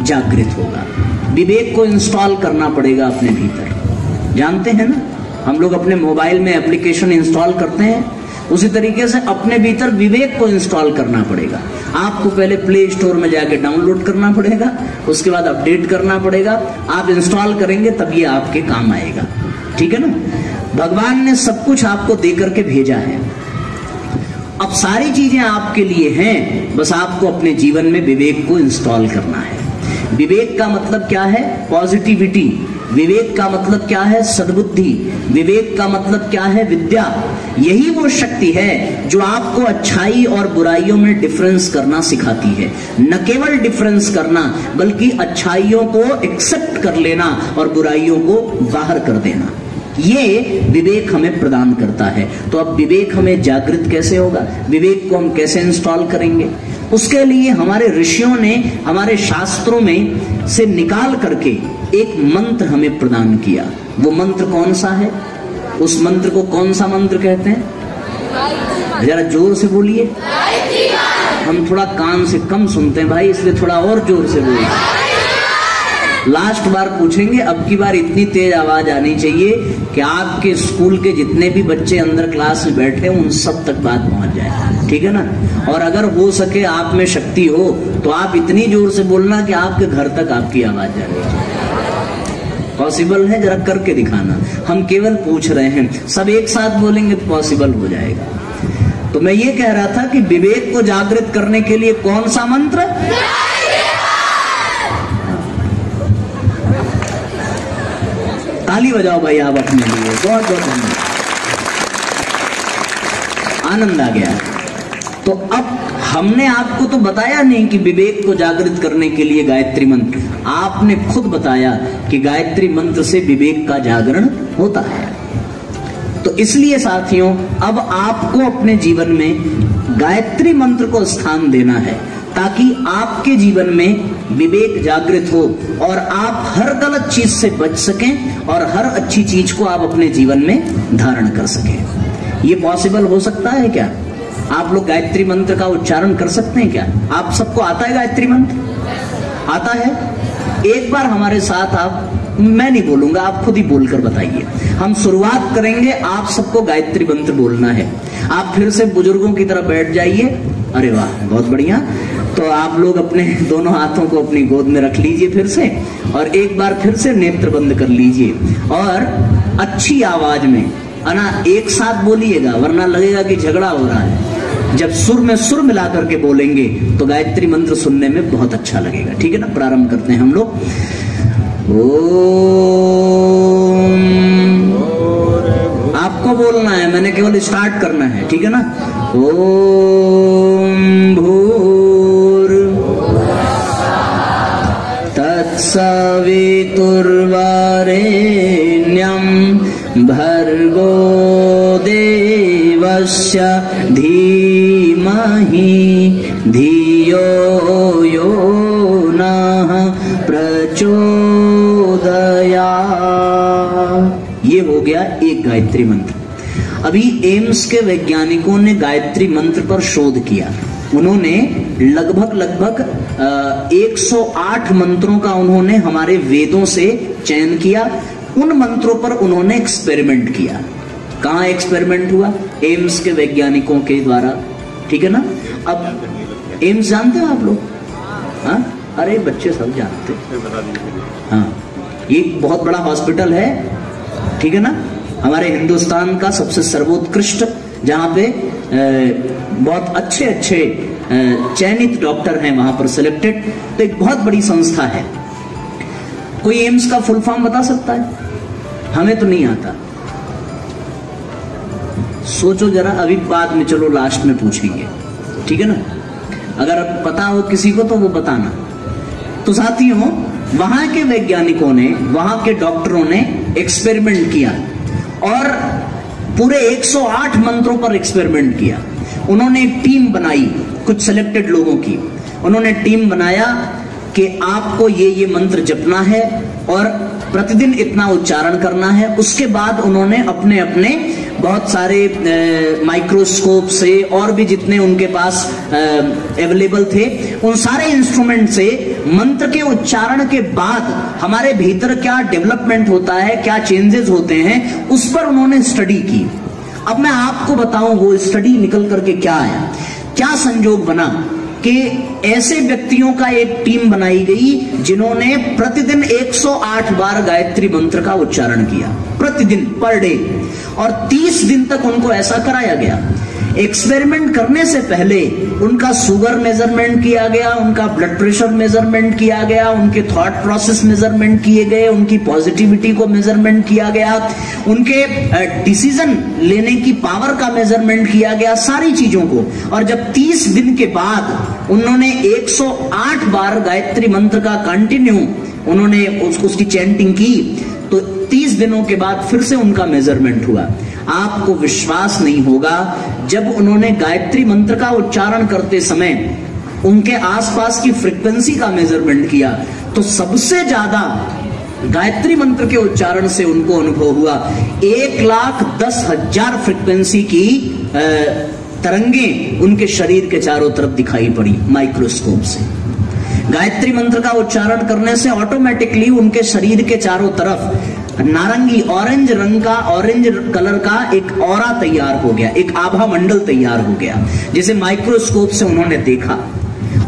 जागृत होगा। विवेक को इंस्टॉल करना पड़ेगा अपने भीतर। जानते हैं ना, हम लोग अपने मोबाइल में एप्लीकेशन इंस्टॉल करते हैं, उसी तरीके से अपने भीतर विवेक को इंस्टॉल करना पड़ेगा। आपको पहले प्ले स्टोर में जाके डाउनलोड करना पड़ेगा, उसके बाद अपडेट करना पड़ेगा। आप इंस्टॉल करेंगे तब ये आपके काम आएगा। ठीक है ना? भगवान ने सब कुछ आपको दे करके भेजा है। अब सारी चीजें आपके लिए हैं, बस आपको अपने जीवन में विवेक को इंस्टॉल करना है। विवेक का मतलब क्या है? पॉजिटिविटी। विवेक का मतलब क्या है? सद्बुद्धि। विवेक का मतलब क्या है? विद्या। यही वो शक्ति है जो आपको अच्छाई और बुराइयों में डिफरेंस करना सिखाती है। न केवल डिफरेंस करना, बल्कि अच्छाइयों को एक्सेप्ट कर लेना और बुराइयों को बाहर कर देना। ये विवेक हमें प्रदान करता है। तो अब विवेक हमें जागृत कैसे होगा? विवेक को हम कैसे इंस्टॉल करेंगे? उसके लिए हमारे ऋषियों ने हमारे शास्त्रों में से निकाल करके एक मंत्र हमें प्रदान किया। वो मंत्र कौन सा है? उस मंत्र को कौन सा मंत्र कहते हैं? जरा जोर से बोलिए। हम थोड़ा कान से कम सुनते हैं भाई, इसलिए थोड़ा और जोर से बोलिए। लास्ट बार पूछेंगे, अब की बार इतनी तेज आवाज आनी चाहिए कि आपके स्कूल के जितने भी बच्चे अंदर क्लास में बैठे हैं उन सब तक बात पहुंच जाए। ठीक है ना? और अगर हो सके आप में शक्ति हो तो आप इतनी जोर से बोलना कि आपके घर तक आपकी आवाज जानी चाहिए। पॉसिबल है? जरा करके दिखाना। हम केवल पूछ रहे हैं, सब एक साथ बोलेंगे तो पॉसिबल हो जाएगा। तो मैं ये कह रहा था कि विवेक को जागृत करने के लिए कौन सा मंत्र? ताली बजाओ भाई आप अपने लिए। बहुत बहुत धन्यवाद, आनंद आ गया। तो अब हमने आपको तो बताया नहीं कि विवेक को जागृत करने के लिए गायत्री मंत्र, आपने खुद बताया कि गायत्री मंत्र से विवेक का जागरण होता है। तो इसलिए साथियों, अब आपको अपने जीवन में गायत्री मंत्र को स्थान देना है ताकि आपके जीवन में विवेक जागृत हो और आप हर गलत चीज से बच सकें और हर अच्छी चीज को आप अपने जीवन में धारण कर सकें। ये पॉसिबल हो सकता है क्या? आप लोग गायत्री मंत्र का उच्चारण कर सकते हैं क्या? आप सबको आता है गायत्री मंत्र? आता है? एक बार हमारे साथ आप, मैं नहीं बोलूंगा, आप खुद ही बोलकर बताइए। हम शुरुआत करेंगे, आप सबको गायत्री मंत्र बोलना है। आप फिर से बुजुर्गों की तरह बैठ जाइए। अरे वाह, बहुत बढ़िया। तो आप लोग अपने दोनों हाथों को अपनी गोद में रख लीजिए फिर से, और एक बार फिर से नेत्र बंद कर लीजिए और अच्छी आवाज में एक साथ बोलिएगा, वरना लगेगा कि झगड़ा हो रहा है। जब सुर में सुर मिला करके बोलेंगे तो गायत्री मंत्र सुनने में बहुत अच्छा लगेगा। ठीक है ना? प्रारंभ करते हैं हम लोग। आपको बोलना है, मैंने केवल स्टार्ट करना है। ठीक है ना? ओम भूर तत्सवितुर्वरेण्यं भर्गो देवस्य धीमहि धियो यो नः प्रचोदयात्। ये हो गया एक गायत्री मंत्र। अभी एम्स के वैज्ञानिकों ने गायत्री मंत्र पर शोध किया। उन्होंने लगभग 108 मंत्रों का उन्होंने हमारे वेदों से चयन किया। उन मंत्रों पर उन्होंने एक्सपेरिमेंट किया। कहाँ एक्सपेरिमेंट हुआ? एम्स के वैज्ञानिकों के द्वारा। ठीक है ना? अब एम्स जानते हो आप लोग? हाँ, अरे बच्चे सब जानते। हाँ, ये बहुत बड़ा हॉस्पिटल है। ठीक है ना? हमारे हिंदुस्तान का सबसे सर्वोत्कृष्ट, जहाँ पे बहुत अच्छे चयनित डॉक्टर हैं वहां पर सिलेक्टेड। तो एक बहुत बड़ी संस्था है। कोई एम्स का फुल फॉर्म बता सकता है? हमें तो नहीं आता। सोचो जरा, अभी बाद में, चलो लास्ट में पूछेंगे। ठीक है ना? अगर पता हो किसी को तो वो बताना। तो साथियों, वहां के वैज्ञानिकों ने, वहां के डॉक्टरों ने एक्सपेरिमेंट किया और पूरे 108 मंत्रों पर एक्सपेरिमेंट किया। उन्होंने एक टीम बनाई, कुछ सिलेक्टेड लोगों की। उन्होंने टीम बनाया कि आपको ये मंत्र जपना है और प्रतिदिन इतना उच्चारण करना है। उसके बाद उन्होंने अपने अपने बहुत सारे माइक्रोस्कोप से और भी जितने उनके पास अवेलेबल थे, उन सारे इंस्ट्रूमेंट से मंत्र के उच्चारण के बाद हमारे भीतर क्या डेवलपमेंट होता है, क्या चेंजेस होते हैं, उस पर उन्होंने स्टडी की। अब मैं आपको बताऊं वो स्टडी निकल करके क्या आया। क्या संजोग बना कि ऐसे व्यक्तियों का एक टीम बनाई गई जिन्होंने प्रतिदिन 108 बार गायत्री मंत्र का उच्चारण किया, प्रतिदिन, पर डे। और 30 दिन तक उनको ऐसा कराया गया। एक्सपेरिमेंट करने से पहले उनका शुगर मेजरमेंट किया गया, उनका ब्लड प्रेशर मेजरमेंट किया गया, उनके थॉट प्रोसेस मेजरमेंट किए गए, उनकी पॉजिटिविटी को मेजरमेंट किया गया, उनके डिसीजन लेने की पावर का मेजरमेंट किया गया, सारी चीजों को। और जब 30 दिन के बाद उन्होंने 108 बार गायत्री मंत्र का कंटिन्यू उन्होंने उसकी चैंटिंग की, तो 30 दिनों के बाद फिर से उनका मेजरमेंट हुआ। आपको विश्वास नहीं होगा, जब उन्होंने गायत्री मंत्र का उच्चारण करते समय उनके आसपास की फ्रीक्वेंसी का मेजरमेंट किया, तो सबसे ज्यादा गायत्री मंत्र के उच्चारण से उनको अनुभव हुआ 1,10,000 फ्रीक्वेंसी की तरंगे उनके शरीर के चारों तरफ दिखाई पड़ी माइक्रोस्कोप से। गायत्री मंत्र का उच्चारण करने से ऑटोमेटिकली उनके शरीर के चारों तरफ नारंगी, ऑरेंज रंग का, ऑरेंज कलर का एक ऑरा तैयार हो गया, एक आभा मंडल तैयार हो गया, जिसे माइक्रोस्कोप से उन्होंने देखा।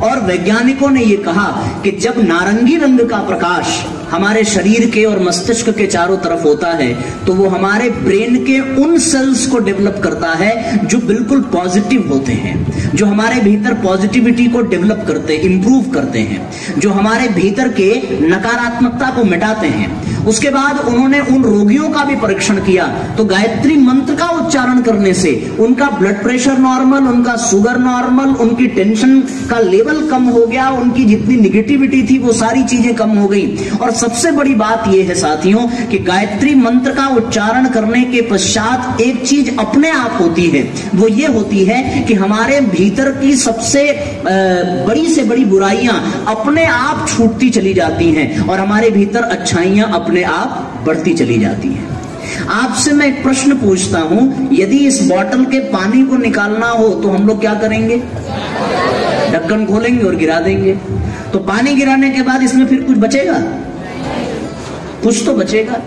और वैज्ञानिकों ने यह कहा कि जब नारंगी रंग का प्रकाश हमारे शरीर के और मस्तिष्क के चारों तरफ होता है, तो वो हमारे ब्रेन के उन सेल्स को डेवलप करता है जो बिल्कुल पॉजिटिव होते हैं, जो हमारे भीतर पॉजिटिविटी को डेवलप करते हैं, इंप्रूव करते हैं, जो हमारे भीतर के नकारात्मकता को मिटाते हैं। उसके बाद उन्होंने उन रोगियों का भी परीक्षण किया, तो गायत्री मंत्र का उच्चारण करने से उनका ब्लड प्रेशर नॉर्मल, उनका शुगर नॉर्मल, उनकी टेंशन का लेवल कम हो गया, उनकी जितनी निगेटिविटी थी वो सारी चीजें कम हो गई। और सबसे बड़ी बात यह है साथियों कि गायत्री मंत्र का उच्चारण करने के पश्चात एक चीज अपने आप होती है, वो ये होती है कि हमारे भीतर की सबसे बड़ी से बड़ी बुराइयां अपने आप छूटती चली जाती हैं और हमारे भीतर अच्छाइयां अपने आप बढ़ती चली जाती हैं। आपसे मैं एक प्रश्न पूछता हूं, यदि इस बोतल के पानी को निकालना हो तो हम लोग क्या करेंगे? ढक्कन खोलेंगे और गिरा देंगे। तो पानी गिराने के बाद इसमें फिर कुछ बचेगा? कुछ तो बचेगा।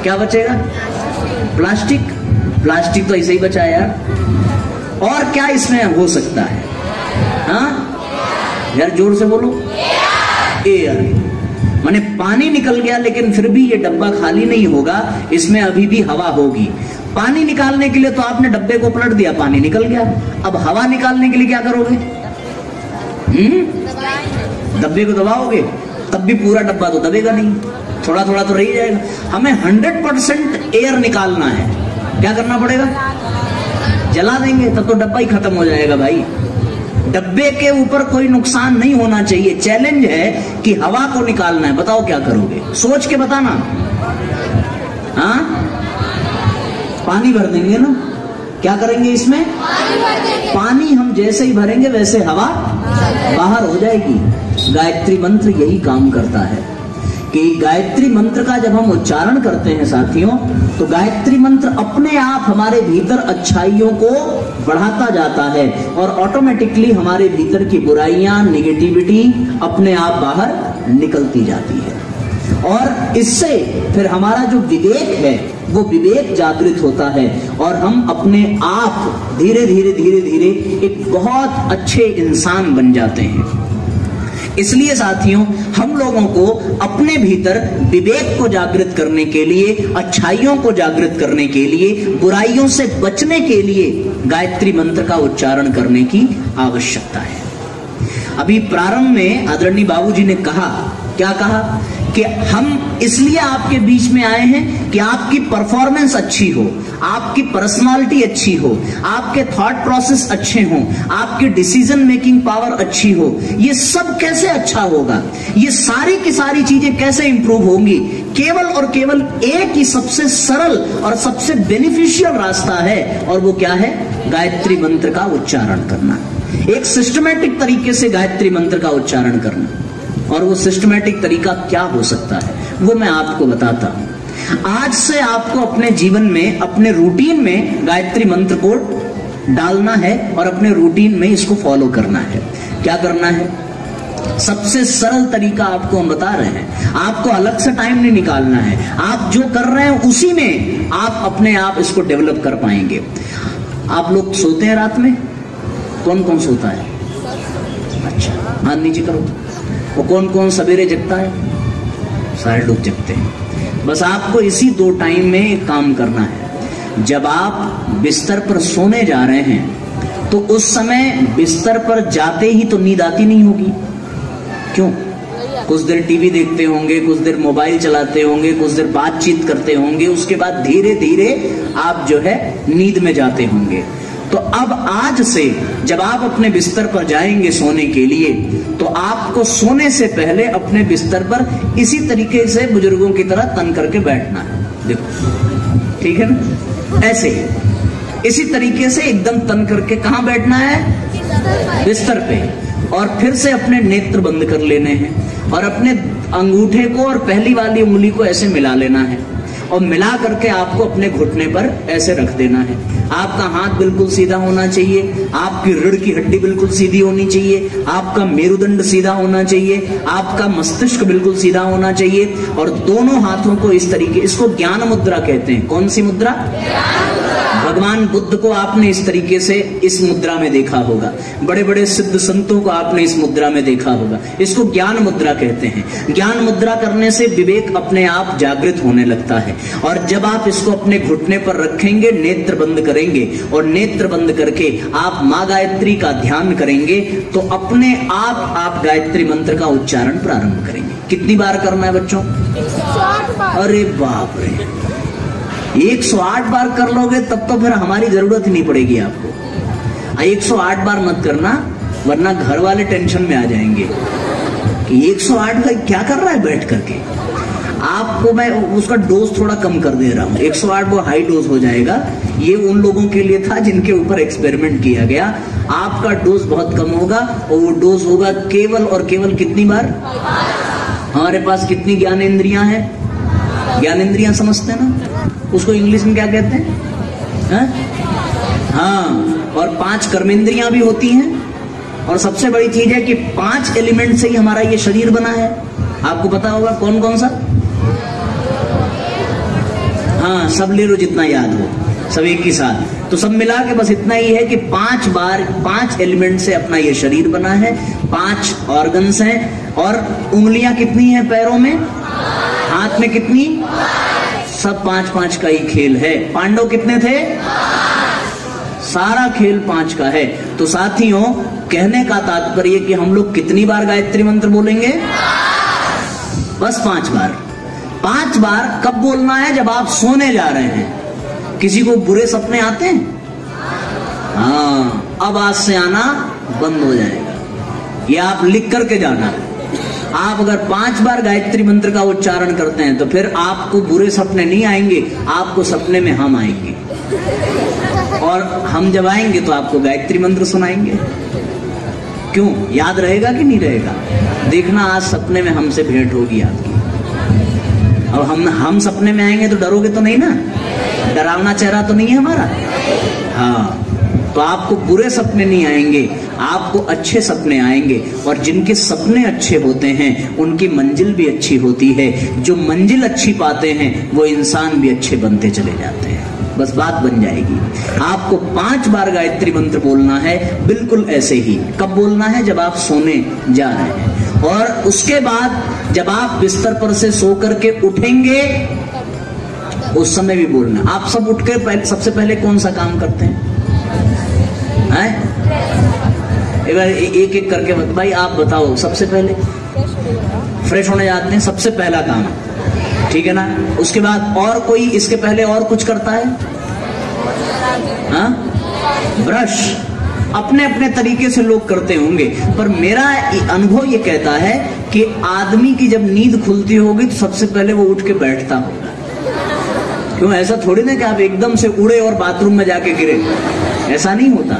क्या बचेगा? प्लास्टिक। प्लास्टिक तो ऐसे ही बचा यार। और क्या इसमें हो सकता है? हाँ यार, जोर से बोलो। एयर। माने पानी निकल गया लेकिन फिर भी ये डब्बा खाली नहीं होगा, इसमें अभी भी हवा होगी। पानी निकालने के लिए तो आपने डब्बे को पलट दिया, पानी निकल गया। अब हवा निकालने के लिए क्या करोगे? डब्बे को दबाओगे, तब भी पूरा डब्बा तो दबेगा नहीं, थोड़ा थोड़ा तो रह जाएगा। हमें 100% एयर निकालना है, क्या करना पड़ेगा? जला देंगे, तब तो डब्बा ही खत्म हो जाएगा भाई। डब्बे के ऊपर कोई नुकसान नहीं होना चाहिए। चैलेंज है कि हवा को निकालना है, बताओ क्या करोगे? सोच के बताना। हाँ, पानी भर देंगे ना। क्या करेंगे इसमें? पानी हम जैसे ही भरेंगे वैसे हवा बाहर हो जाएगी। गायत्री मंत्र यही काम करता है कि गायत्री मंत्र का जब हम उच्चारण करते हैं साथियों, तो गायत्री मंत्र अपने आप हमारे भीतर अच्छाइयों को बढ़ाता जाता है और ऑटोमेटिकली हमारे भीतर की बुराइयां, निगेटिविटी अपने आप बाहर निकलती जाती है। और इससे फिर हमारा जो विवेक है वो विवेक जागृत होता है और हम अपने आप धीरे धीरे धीरे धीरे एक बहुत अच्छे इंसान बन जाते हैं। इसलिए साथियों, हम लोगों को अपने भीतर विवेक को जागृत करने के लिए, अच्छाइयों को जागृत करने के लिए, बुराइयों से बचने के लिए गायत्री मंत्र का उच्चारण करने की आवश्यकता है। अभी प्रारंभ में आदरणीय बाबूजी ने कहा, क्या कहा? कि हम इसलिए आपके बीच में आए हैं कि आपकी परफॉर्मेंस अच्छी हो, आपकी पर्सनालिटी अच्छी हो, आपके थॉट प्रोसेस अच्छे हों, आपकी डिसीजन मेकिंग पावर अच्छी हो। ये सब कैसे अच्छा होगा? ये सारी की सारी चीजें कैसे इंप्रूव होंगी? केवल और केवल एक ही सबसे सरल और सबसे बेनिफिशियल रास्ता है, और वो क्या है? गायत्री मंत्र का उच्चारण करना। एक सिस्टमैटिक तरीके से गायत्री मंत्र का उच्चारण करना। और वो सिस्टमैटिक तरीका क्या हो सकता है वो मैं आपको बताता हूं। आज से आपको अपने जीवन में, अपने रूटीन में गायत्री मंत्र को डालना है और अपने रूटीन में इसको फॉलो करना है। क्या करना है? सबसे सरल तरीका आपको हम बता रहे हैं। आपको अलग से टाइम नहीं निकालना है, आप जो कर रहे हैं उसी में आप अपने आप इसको डेवलप कर पाएंगे। आप लोग सोते हैं रात में? कौन कौन सोता है? अच्छा, हाथ नीचे करो। वो कौन कौन सवेरे जगता है? सारे लोग जगते हैं। बस आपको इसी 2 टाइम में एक काम करना है। जब आप बिस्तर पर सोने जा रहे हैं तो उस समय बिस्तर पर जाते ही तो नींद आती नहीं होगी। क्यों? कुछ देर टीवी देखते होंगे, कुछ देर मोबाइल चलाते होंगे, कुछ देर बातचीत करते होंगे, उसके बाद धीरे धीरे आप जो है नींद में जाते होंगे। तो अब आज से जब आप अपने बिस्तर पर जाएंगे सोने के लिए, तो आपको सोने से पहले अपने बिस्तर पर इसी तरीके से बुजुर्गों की तरह तन करके बैठना है। देखो, ठीक है ना? ऐसे इसी तरीके से एकदम तन करके कहां बैठना है? बिस्तर पे। और फिर से अपने नेत्र बंद कर लेने हैं और अपने अंगूठे को और पहली वाली उंगली को ऐसे मिला लेना है और मिला करके आपको अपने घुटने पर ऐसे रख देना है। आपका हाथ बिल्कुल सीधा होना चाहिए, आपकी रीढ़ की हड्डी बिल्कुल सीधी होनी चाहिए, आपका मेरुदंड सीधा होना चाहिए, आपका मस्तिष्क बिल्कुल सीधा होना चाहिए और दोनों हाथों को इस तरीके, इसको ज्ञान मुद्रा कहते हैं। कौन सी मुद्रा? भगवान बुद्ध को आपने इस तरीके से इस मुद्रा में देखा होगा, बड़े बड़े सिद्ध संतों को आपने इस मुद्रा में देखा होगा। इसको ज्ञान मुद्रा कहते हैं। ज्ञान मुद्रा करने से विवेक अपने आप जागृत होने लगता है और जब आप इसको अपने घुटने पर रखेंगे, नेत्र बंद करेंगे और नेत्र बंद करके आप मां गायत्री का ध्यान करेंगे, तो अपने आप गायत्री मंत्र का उच्चारण प्रारंभ करेंगे। कितनी बार करना है बच्चों? 108 बार। अरे बाप रे, 108 बार कर लोगे तब तो फिर हमारी जरूरत ही नहीं पड़ेगी आपको। 108 बार मत करना, वरना घर वाले टेंशन में आ जाएंगे कि 108 का क्या कर रहा है बैठ करके। आपको मैं उसका डोज थोड़ा कम कर दे रहा हूँ, 108 वो हाई डोज हो जाएगा। ये उन लोगों के लिए था जिनके ऊपर एक्सपेरिमेंट किया गया। आपका डोज बहुत कम होगा और वो डोज होगा केवल और केवल कितनी बार? हमारे पास कितनी ज्ञानेंद्रियां हैं? ज्ञानेंद्रियां समझते हैं ना, उसको इंग्लिश में क्या कहते हैं? हाँ, और 5 कर्मेंद्रियां भी होती हैं। और सबसे बड़ी चीज है कि 5 एलिमेंट से ही हमारा ये शरीर बना है। आपको पता होगा कौन कौन सा? हाँ, सब ले लो जितना याद हो, सब एक ही साथ। तो सब मिला के बस इतना ही है कि 5 बार 5 एलिमेंट से अपना ये शरीर बना है, 5 ऑर्गन्स हैं। और उंगलियां कितनी हैं पैरों में? हाथ में कितनी? सब 5-5 का ही खेल है। पांडव कितने थे? सारा खेल 5 का है। तो साथियों, कहने का तात्पर्य कि हम लोग कितनी बार गायत्री मंत्र बोलेंगे? बस 5 बार। 5 बार कब बोलना है? जब आप सोने जा रहे हैं। किसी को बुरे सपने आते हैं? हाँ, अब आज से आना बंद हो जाएगा। ये आप लिख करके जाना। आप अगर 5 बार गायत्री मंत्र का उच्चारण करते हैं तो फिर आपको बुरे सपने नहीं आएंगे, आपको सपने में हम आएंगे। और हम जब आएंगे तो आपको गायत्री मंत्र सुनाएंगे। क्यों? याद रहेगा कि नहीं रहेगा? देखना, आज सपने में हमसे भेंट होगी आपकी। अब हम सपने में आएंगे तो डरोगे तो नहीं ना? डरावना चेहरा तो नहीं है हमारा। हाँ, तो आपको बुरे सपने नहीं आएंगे, आपको अच्छे सपने आएंगे। और जिनके सपने अच्छे होते हैं उनकी मंजिल भी अच्छी होती है। जो मंजिल अच्छी पाते हैं वो इंसान भी अच्छे बनते चले जाते हैं। बस बात बन जाएगी। आपको 5 बार गायत्री मंत्र बोलना है, बिल्कुल ऐसे ही। कब बोलना है? जब आप सोने जा रहे हैं। और उसके बाद जब आप बिस्तर पर से सो करके उठेंगे उस समय भी बोलना। आप सब उठ के सबसे पहले कौन सा काम करते हैं? एक एक करके भाई आप बताओ। सबसे पहले फ्रेश होने जाते हैं, सबसे पहला काम, ठीक है ना? उसके बाद और कोई इसके पहले और कुछ करता है? हाँ, ब्रश। अपने अपने तरीके से लोग करते होंगे, पर मेरा अनुभव ये कहता है कि आदमी की जब नींद खुलती होगी तो सबसे पहले वो उठ के बैठता होगा। क्यों? ऐसा थोड़ी ना कि आप एकदम से उड़े और बाथरूम में जाके गिरे, ऐसा नहीं होता।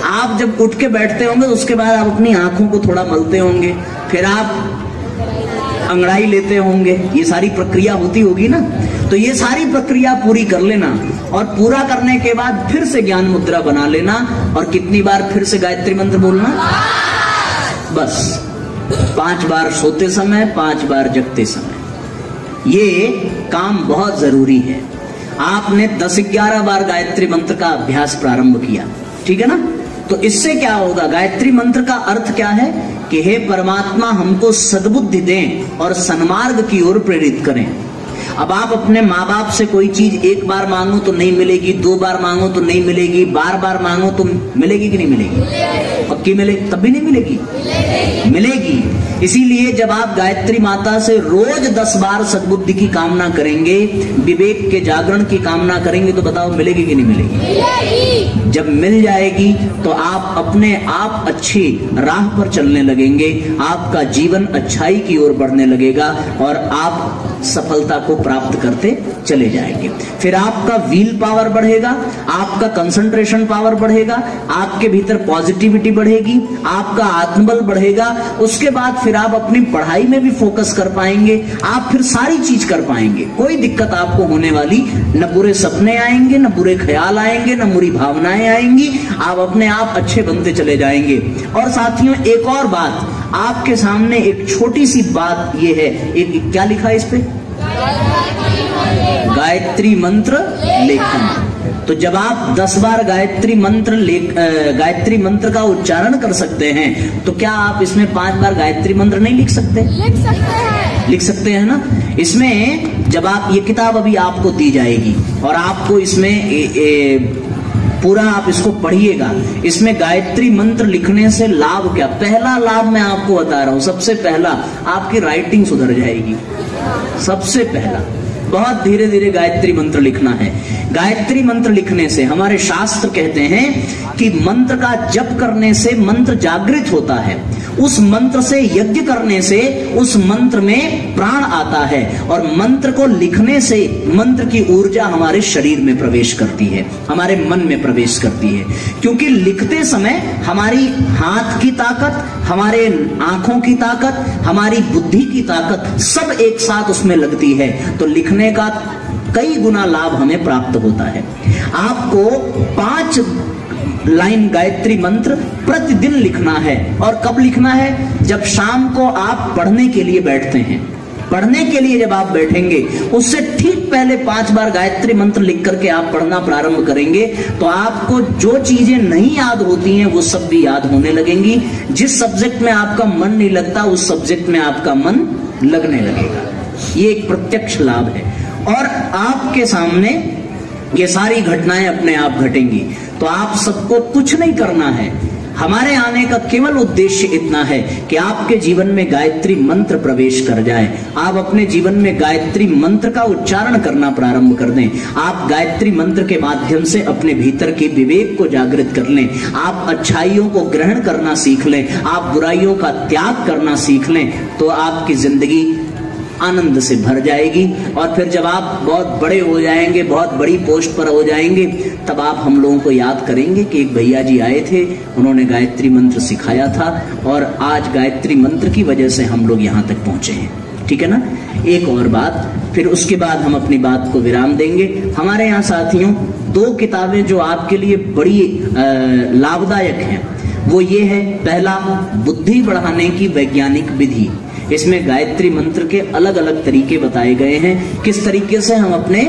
आप जब उठ के बैठते होंगे तो उसके बाद आप अपनी आंखों को थोड़ा मलते होंगे, फिर आप अंगड़ाई लेते होंगे। ये सारी प्रक्रिया होती होगी ना। तो ये सारी प्रक्रिया पूरी कर लेना और पूरा करने के बाद फिर से ज्ञान मुद्रा बना लेना। और कितनी बार फिर से गायत्री मंत्र बोलना? बस 5 बार सोते समय, 5 बार जगते समय। ये काम बहुत जरूरी है। आपने 10-11 बार गायत्री मंत्र का अभ्यास प्रारंभ किया, ठीक है ना? तो इससे क्या होगा? गायत्री मंत्र का अर्थ क्या है कि हे परमात्मा, हमको सद्बुद्धि दें और सन्मार्ग की ओर प्रेरित करें। अब आप अपने माँ बाप से कोई चीज 1 बार मांगो तो नहीं मिलेगी, 2 बार मांगो तो नहीं मिलेगी, बार बार मांगो तो मिलेगी कि नहीं मिलेगी? पक्की मिलेगी? तब भी नहीं मिलेगी? मिलेगी। इसीलिए जब आप गायत्री माता से रोज 10 बार सद्बुद्धि की कामना करेंगे, विवेक के जागरण की कामना करेंगे, तो बताओ मिलेगी कि नहीं मिलेगी? जब मिल जाएगी तो आप अपने आप अच्छी राह पर चलने लगेंगे, आपका जीवन अच्छाई की ओर बढ़ने लगेगा और आप सफलता को प्राप्त करते चले जाएंगे। फिर आपका व्हील पावर बढ़ेगा, आपका कंसंट्रेशन पावर बढ़ेगा, आपके भीतर पॉजिटिविटी बढ़ेगी, आपका आत्मबल बढ़ेगा। उसके बाद फिर आप अपनी पढ़ाई में भी फोकस कर पाएंगे, आप फिर सारी चीज कर पाएंगे। कोई दिक्कत आपको होने वाली, न बुरे सपने आएंगे, न बुरे ख्याल आएंगे, न बुरी भावनाएं आएंगी। आप अपने आप अच्छे बनते चले जाएंगे। और साथियों, एक और बात आपके सामने, एक छोटी सी बात ये है, एक क्या लिखा है इस पे? गायत्री मंत्र लेखन। तो जब आप 10 बार गायत्री मंत्र का उच्चारण कर सकते हैं, तो क्या आप इसमें 5 बार गायत्री मंत्र नहीं लिख सकते? लिख सकते हैं ना। इसमें जब आप, ये किताब अभी आपको दी जाएगी और आपको इसमें पूरा आप इसको पढ़िएगा। इसमें गायत्री मंत्र लिखने से लाभ क्या, पहला लाभ मैं आपको बता रहा हूं। सबसे पहला, आपकी राइटिंग सुधर जाएगी। सबसे पहला, बहुत धीरे धीरे गायत्री मंत्र लिखना है। गायत्री मंत्र लिखने से हमारे शास्त्र कहते हैं कि मंत्र का जप करने से मंत्र जागृत होता है, उस मंत्र से यज्ञ करने से उस मंत्र में प्राण आता है, और मंत्र को लिखने से मंत्र की ऊर्जा हमारे शरीर में प्रवेश करती है, हमारे मन में प्रवेश करती है। क्योंकि लिखते समय हमारी हाथ की ताकत, हमारे आंखों की ताकत, हमारी बुद्धि की ताकत सब एक साथ उसमें लगती है, तो लिखने का कई गुना लाभ हमें प्राप्त होता है। आपको 5 लाइन गायत्री मंत्र प्रतिदिन लिखना है। और कब लिखना है? जब शाम को आप पढ़ने के लिए बैठते हैं। पढ़ने के लिए जब आप बैठेंगे, उससे ठीक पहले 5 बार गायत्री मंत्र लिख करके आप पढ़ना प्रारंभ करेंगे, तो आपको जो चीजें नहीं याद होती हैं वो सब भी याद होने लगेंगी। जिस सब्जेक्ट में आपका मन नहीं लगता, उस सब्जेक्ट में आपका मन लगने लगेगा। ये एक प्रत्यक्ष लाभ है। और आपके सामने ये सारी घटनाएं अपने आप घटेंगी। तो आप सबको कुछ नहीं करना है। हमारे आने का केवल उद्देश्य इतना है कि आपके जीवन में गायत्री मंत्र प्रवेश कर जाए। आप अपने जीवन में गायत्री मंत्र का उच्चारण करना प्रारंभ कर दें। आप गायत्री मंत्र के माध्यम से अपने भीतर के विवेक को जागृत कर लें। आप अच्छाइयों को ग्रहण करना सीख लें, आप बुराइयों का त्याग करना सीख लें, तो आपकी जिंदगी आनंद से भर जाएगी। और फिर जब आप बहुत बड़े हो जाएंगे, बहुत बड़ी पोस्ट पर हो जाएंगे, तब आप हम लोगों को याद करेंगे कि एक भैया जी आए थे, उन्होंने गायत्री मंत्र सिखाया था, और आज गायत्री मंत्र की वजह से हम लोग यहाँ तक पहुंचे हैं। ठीक है ना? एक और बात, फिर उसके बाद हम अपनी बात को विराम देंगे। हमारे यहाँ साथियों 2 किताबें जो आपके लिए बड़ी लाभदायक हैं, वो ये है, पहला बुद्धि बढ़ाने की वैज्ञानिक विधि। इसमें गायत्री मंत्र के अलग अलग तरीके बताए गए हैं, किस तरीके से हम अपने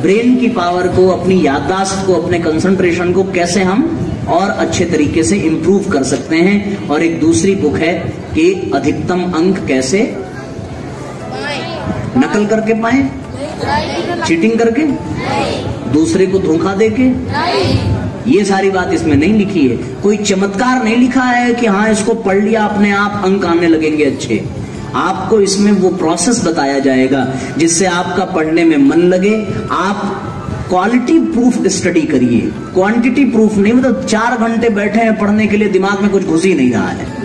ब्रेन की पावर को, अपनी याददाश्त को, अपने कंसंट्रेशन को कैसे हम और अच्छे तरीके से इंप्रूव कर सकते हैं। और एक दूसरी बुक है कि अधिकतम अंक कैसे नकल करके पाए, चीटिंग करके, दूसरे को धोखा देके, ये सारी बात इसमें नहीं लिखी है। कोई चमत्कार नहीं लिखा है कि हाँ इसको पढ़ लिया अपने आप अंक आने लगेंगे अच्छे। आपको इसमें वो प्रोसेस बताया जाएगा जिससे आपका पढ़ने में मन लगे। आप क्वालिटी प्रूफ स्टडी करिए, क्वांटिटी प्रूफ नहीं। मतलब 4 घंटे बैठे हैं पढ़ने के लिए, दिमाग में कुछ घुस ही नहीं रहा है।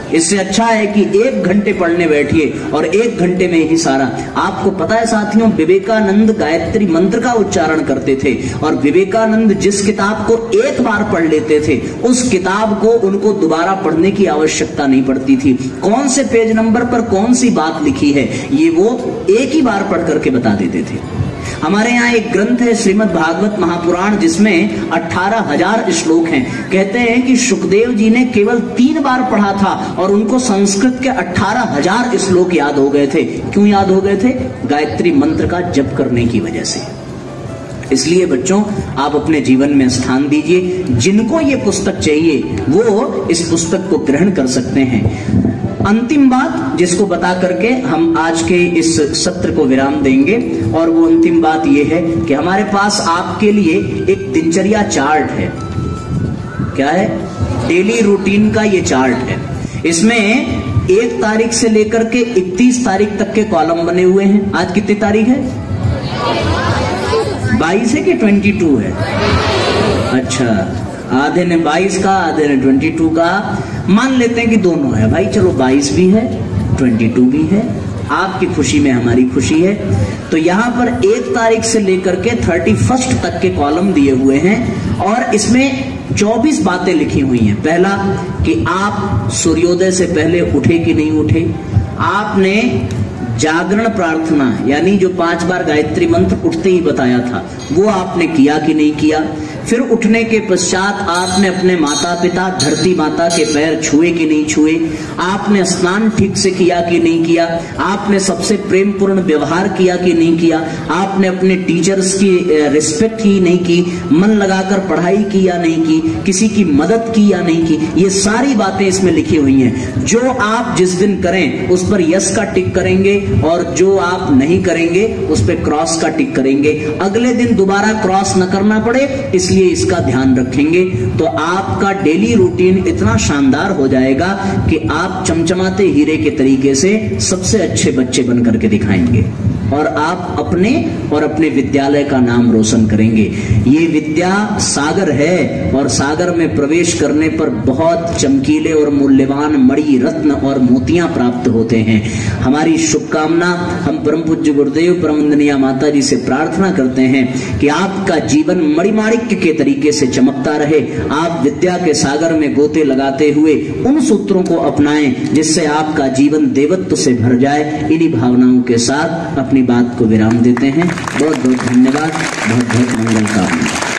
इससे अच्छा है कि 1 घंटे पढ़ने बैठिए और 1 घंटे में ही सारा। आपको पता है साथियों, विवेकानंद गायत्री मंत्र का उच्चारण करते थे, और विवेकानंद जिस किताब को एक बार पढ़ लेते थे, उस किताब को उनको दोबारा पढ़ने की आवश्यकता नहीं पड़ती थी। कौन से पेज नंबर पर कौन सी बात लिखी है, ये वो एक ही बार पढ़ करके बता देते थे। हमारे यहाँ एक ग्रंथ है श्रीमद् भागवत महापुराण, जिसमें 18,000 श्लोक हैं। कहते हैं कि सुखदेव जी ने केवल 3 बार पढ़ा था और उनको संस्कृत के 18,000 श्लोक याद हो गए थे। क्यों याद हो गए थे? गायत्री मंत्र का जप करने की वजह से। इसलिए बच्चों, आप अपने जीवन में स्थान दीजिए। जिनको ये पुस्तक चाहिए वो इस पुस्तक को ग्रहण कर सकते हैं। अंतिम बात जिसको बता करके हम आज के इस सत्र को विराम देंगे, और वो अंतिम बात ये है कि हमारे पास आपके लिए एक दिनचर्या चार्ट है। क्या है? डेली रूटीन का ये चार्ट है। इसमें 1 तारीख से लेकर के 31 तारीख तक के कॉलम बने हुए हैं। आज कितनी तारीख है? 22 है कि 22 है? अच्छा, आधे ने 22 का, आधे ने 22 का। मान लेते हैं कि दोनों है भाई, चलो 22 भी है 22 भी है। आपकी खुशी में हमारी खुशी है। तो यहाँ पर 1 तारीख से लेकर के 31 तक के कॉलम दिए हुए हैं, और इसमें 24 बातें लिखी हुई हैं। पहला कि आप सूर्योदय से पहले उठे कि नहीं उठे, आपने जागरण प्रार्थना यानी जो 5 बार गायत्री मंत्र उठते ही बताया था, वो आपने किया कि नहीं किया। फिर उठने के पश्चात आपने अपने माता पिता धरती माता के पैर छुए कि नहीं छुए, आपने स्नान ठीक से किया कि नहीं किया, आपने सबसे प्रेम पूर्ण व्यवहार किया कि नहीं किया, आपने अपने टीचर्स की रिस्पेक्ट की नहीं की, मन लगाकर पढ़ाई की या नहीं की, किसी की मदद की या नहीं की। ये सारी बातें इसमें लिखी हुई हैं। जो आप जिस दिन करें उस पर यस का टिक करेंगे, और जो आप नहीं करेंगे उस पर क्रॉस का टिक करेंगे। अगले दिन दोबारा क्रॉस न करना पड़े, इसलिए इसलिए इसका ध्यान रखेंगे तो आपका डेली रूटीन इतना शानदार हो जाएगा कि आप चमचमाते हीरे के तरीके से सबसे अच्छे बच्चे बन करके दिखाएंगे और आप अपने और अपने विद्यालय का नाम रोशन करेंगे। ये विद्या सागर है और सागर में प्रवेश करने पर बहुत चमकीले और मूल्यवान मणि रत्न और मोतियां प्राप्त होते हैं। हमारी शुभकामना हम परम पूज्य गुरुदेव परमवंदनीय माता जी से प्रार्थना करते हैं कि आपका जीवन मणिमाणिक्य के तरीके से चमकता रहे। आप विद्या के सागर में गोते लगाते हुए उन सूत्रों को अपनाएं जिससे आपका जीवन देवत्व से भर जाए। इन्हीं भावनाओं के साथ अपनी बात को विराम देते हैं। बहुत बहुत धन्यवाद। बहुत बहुत मंगल कामना।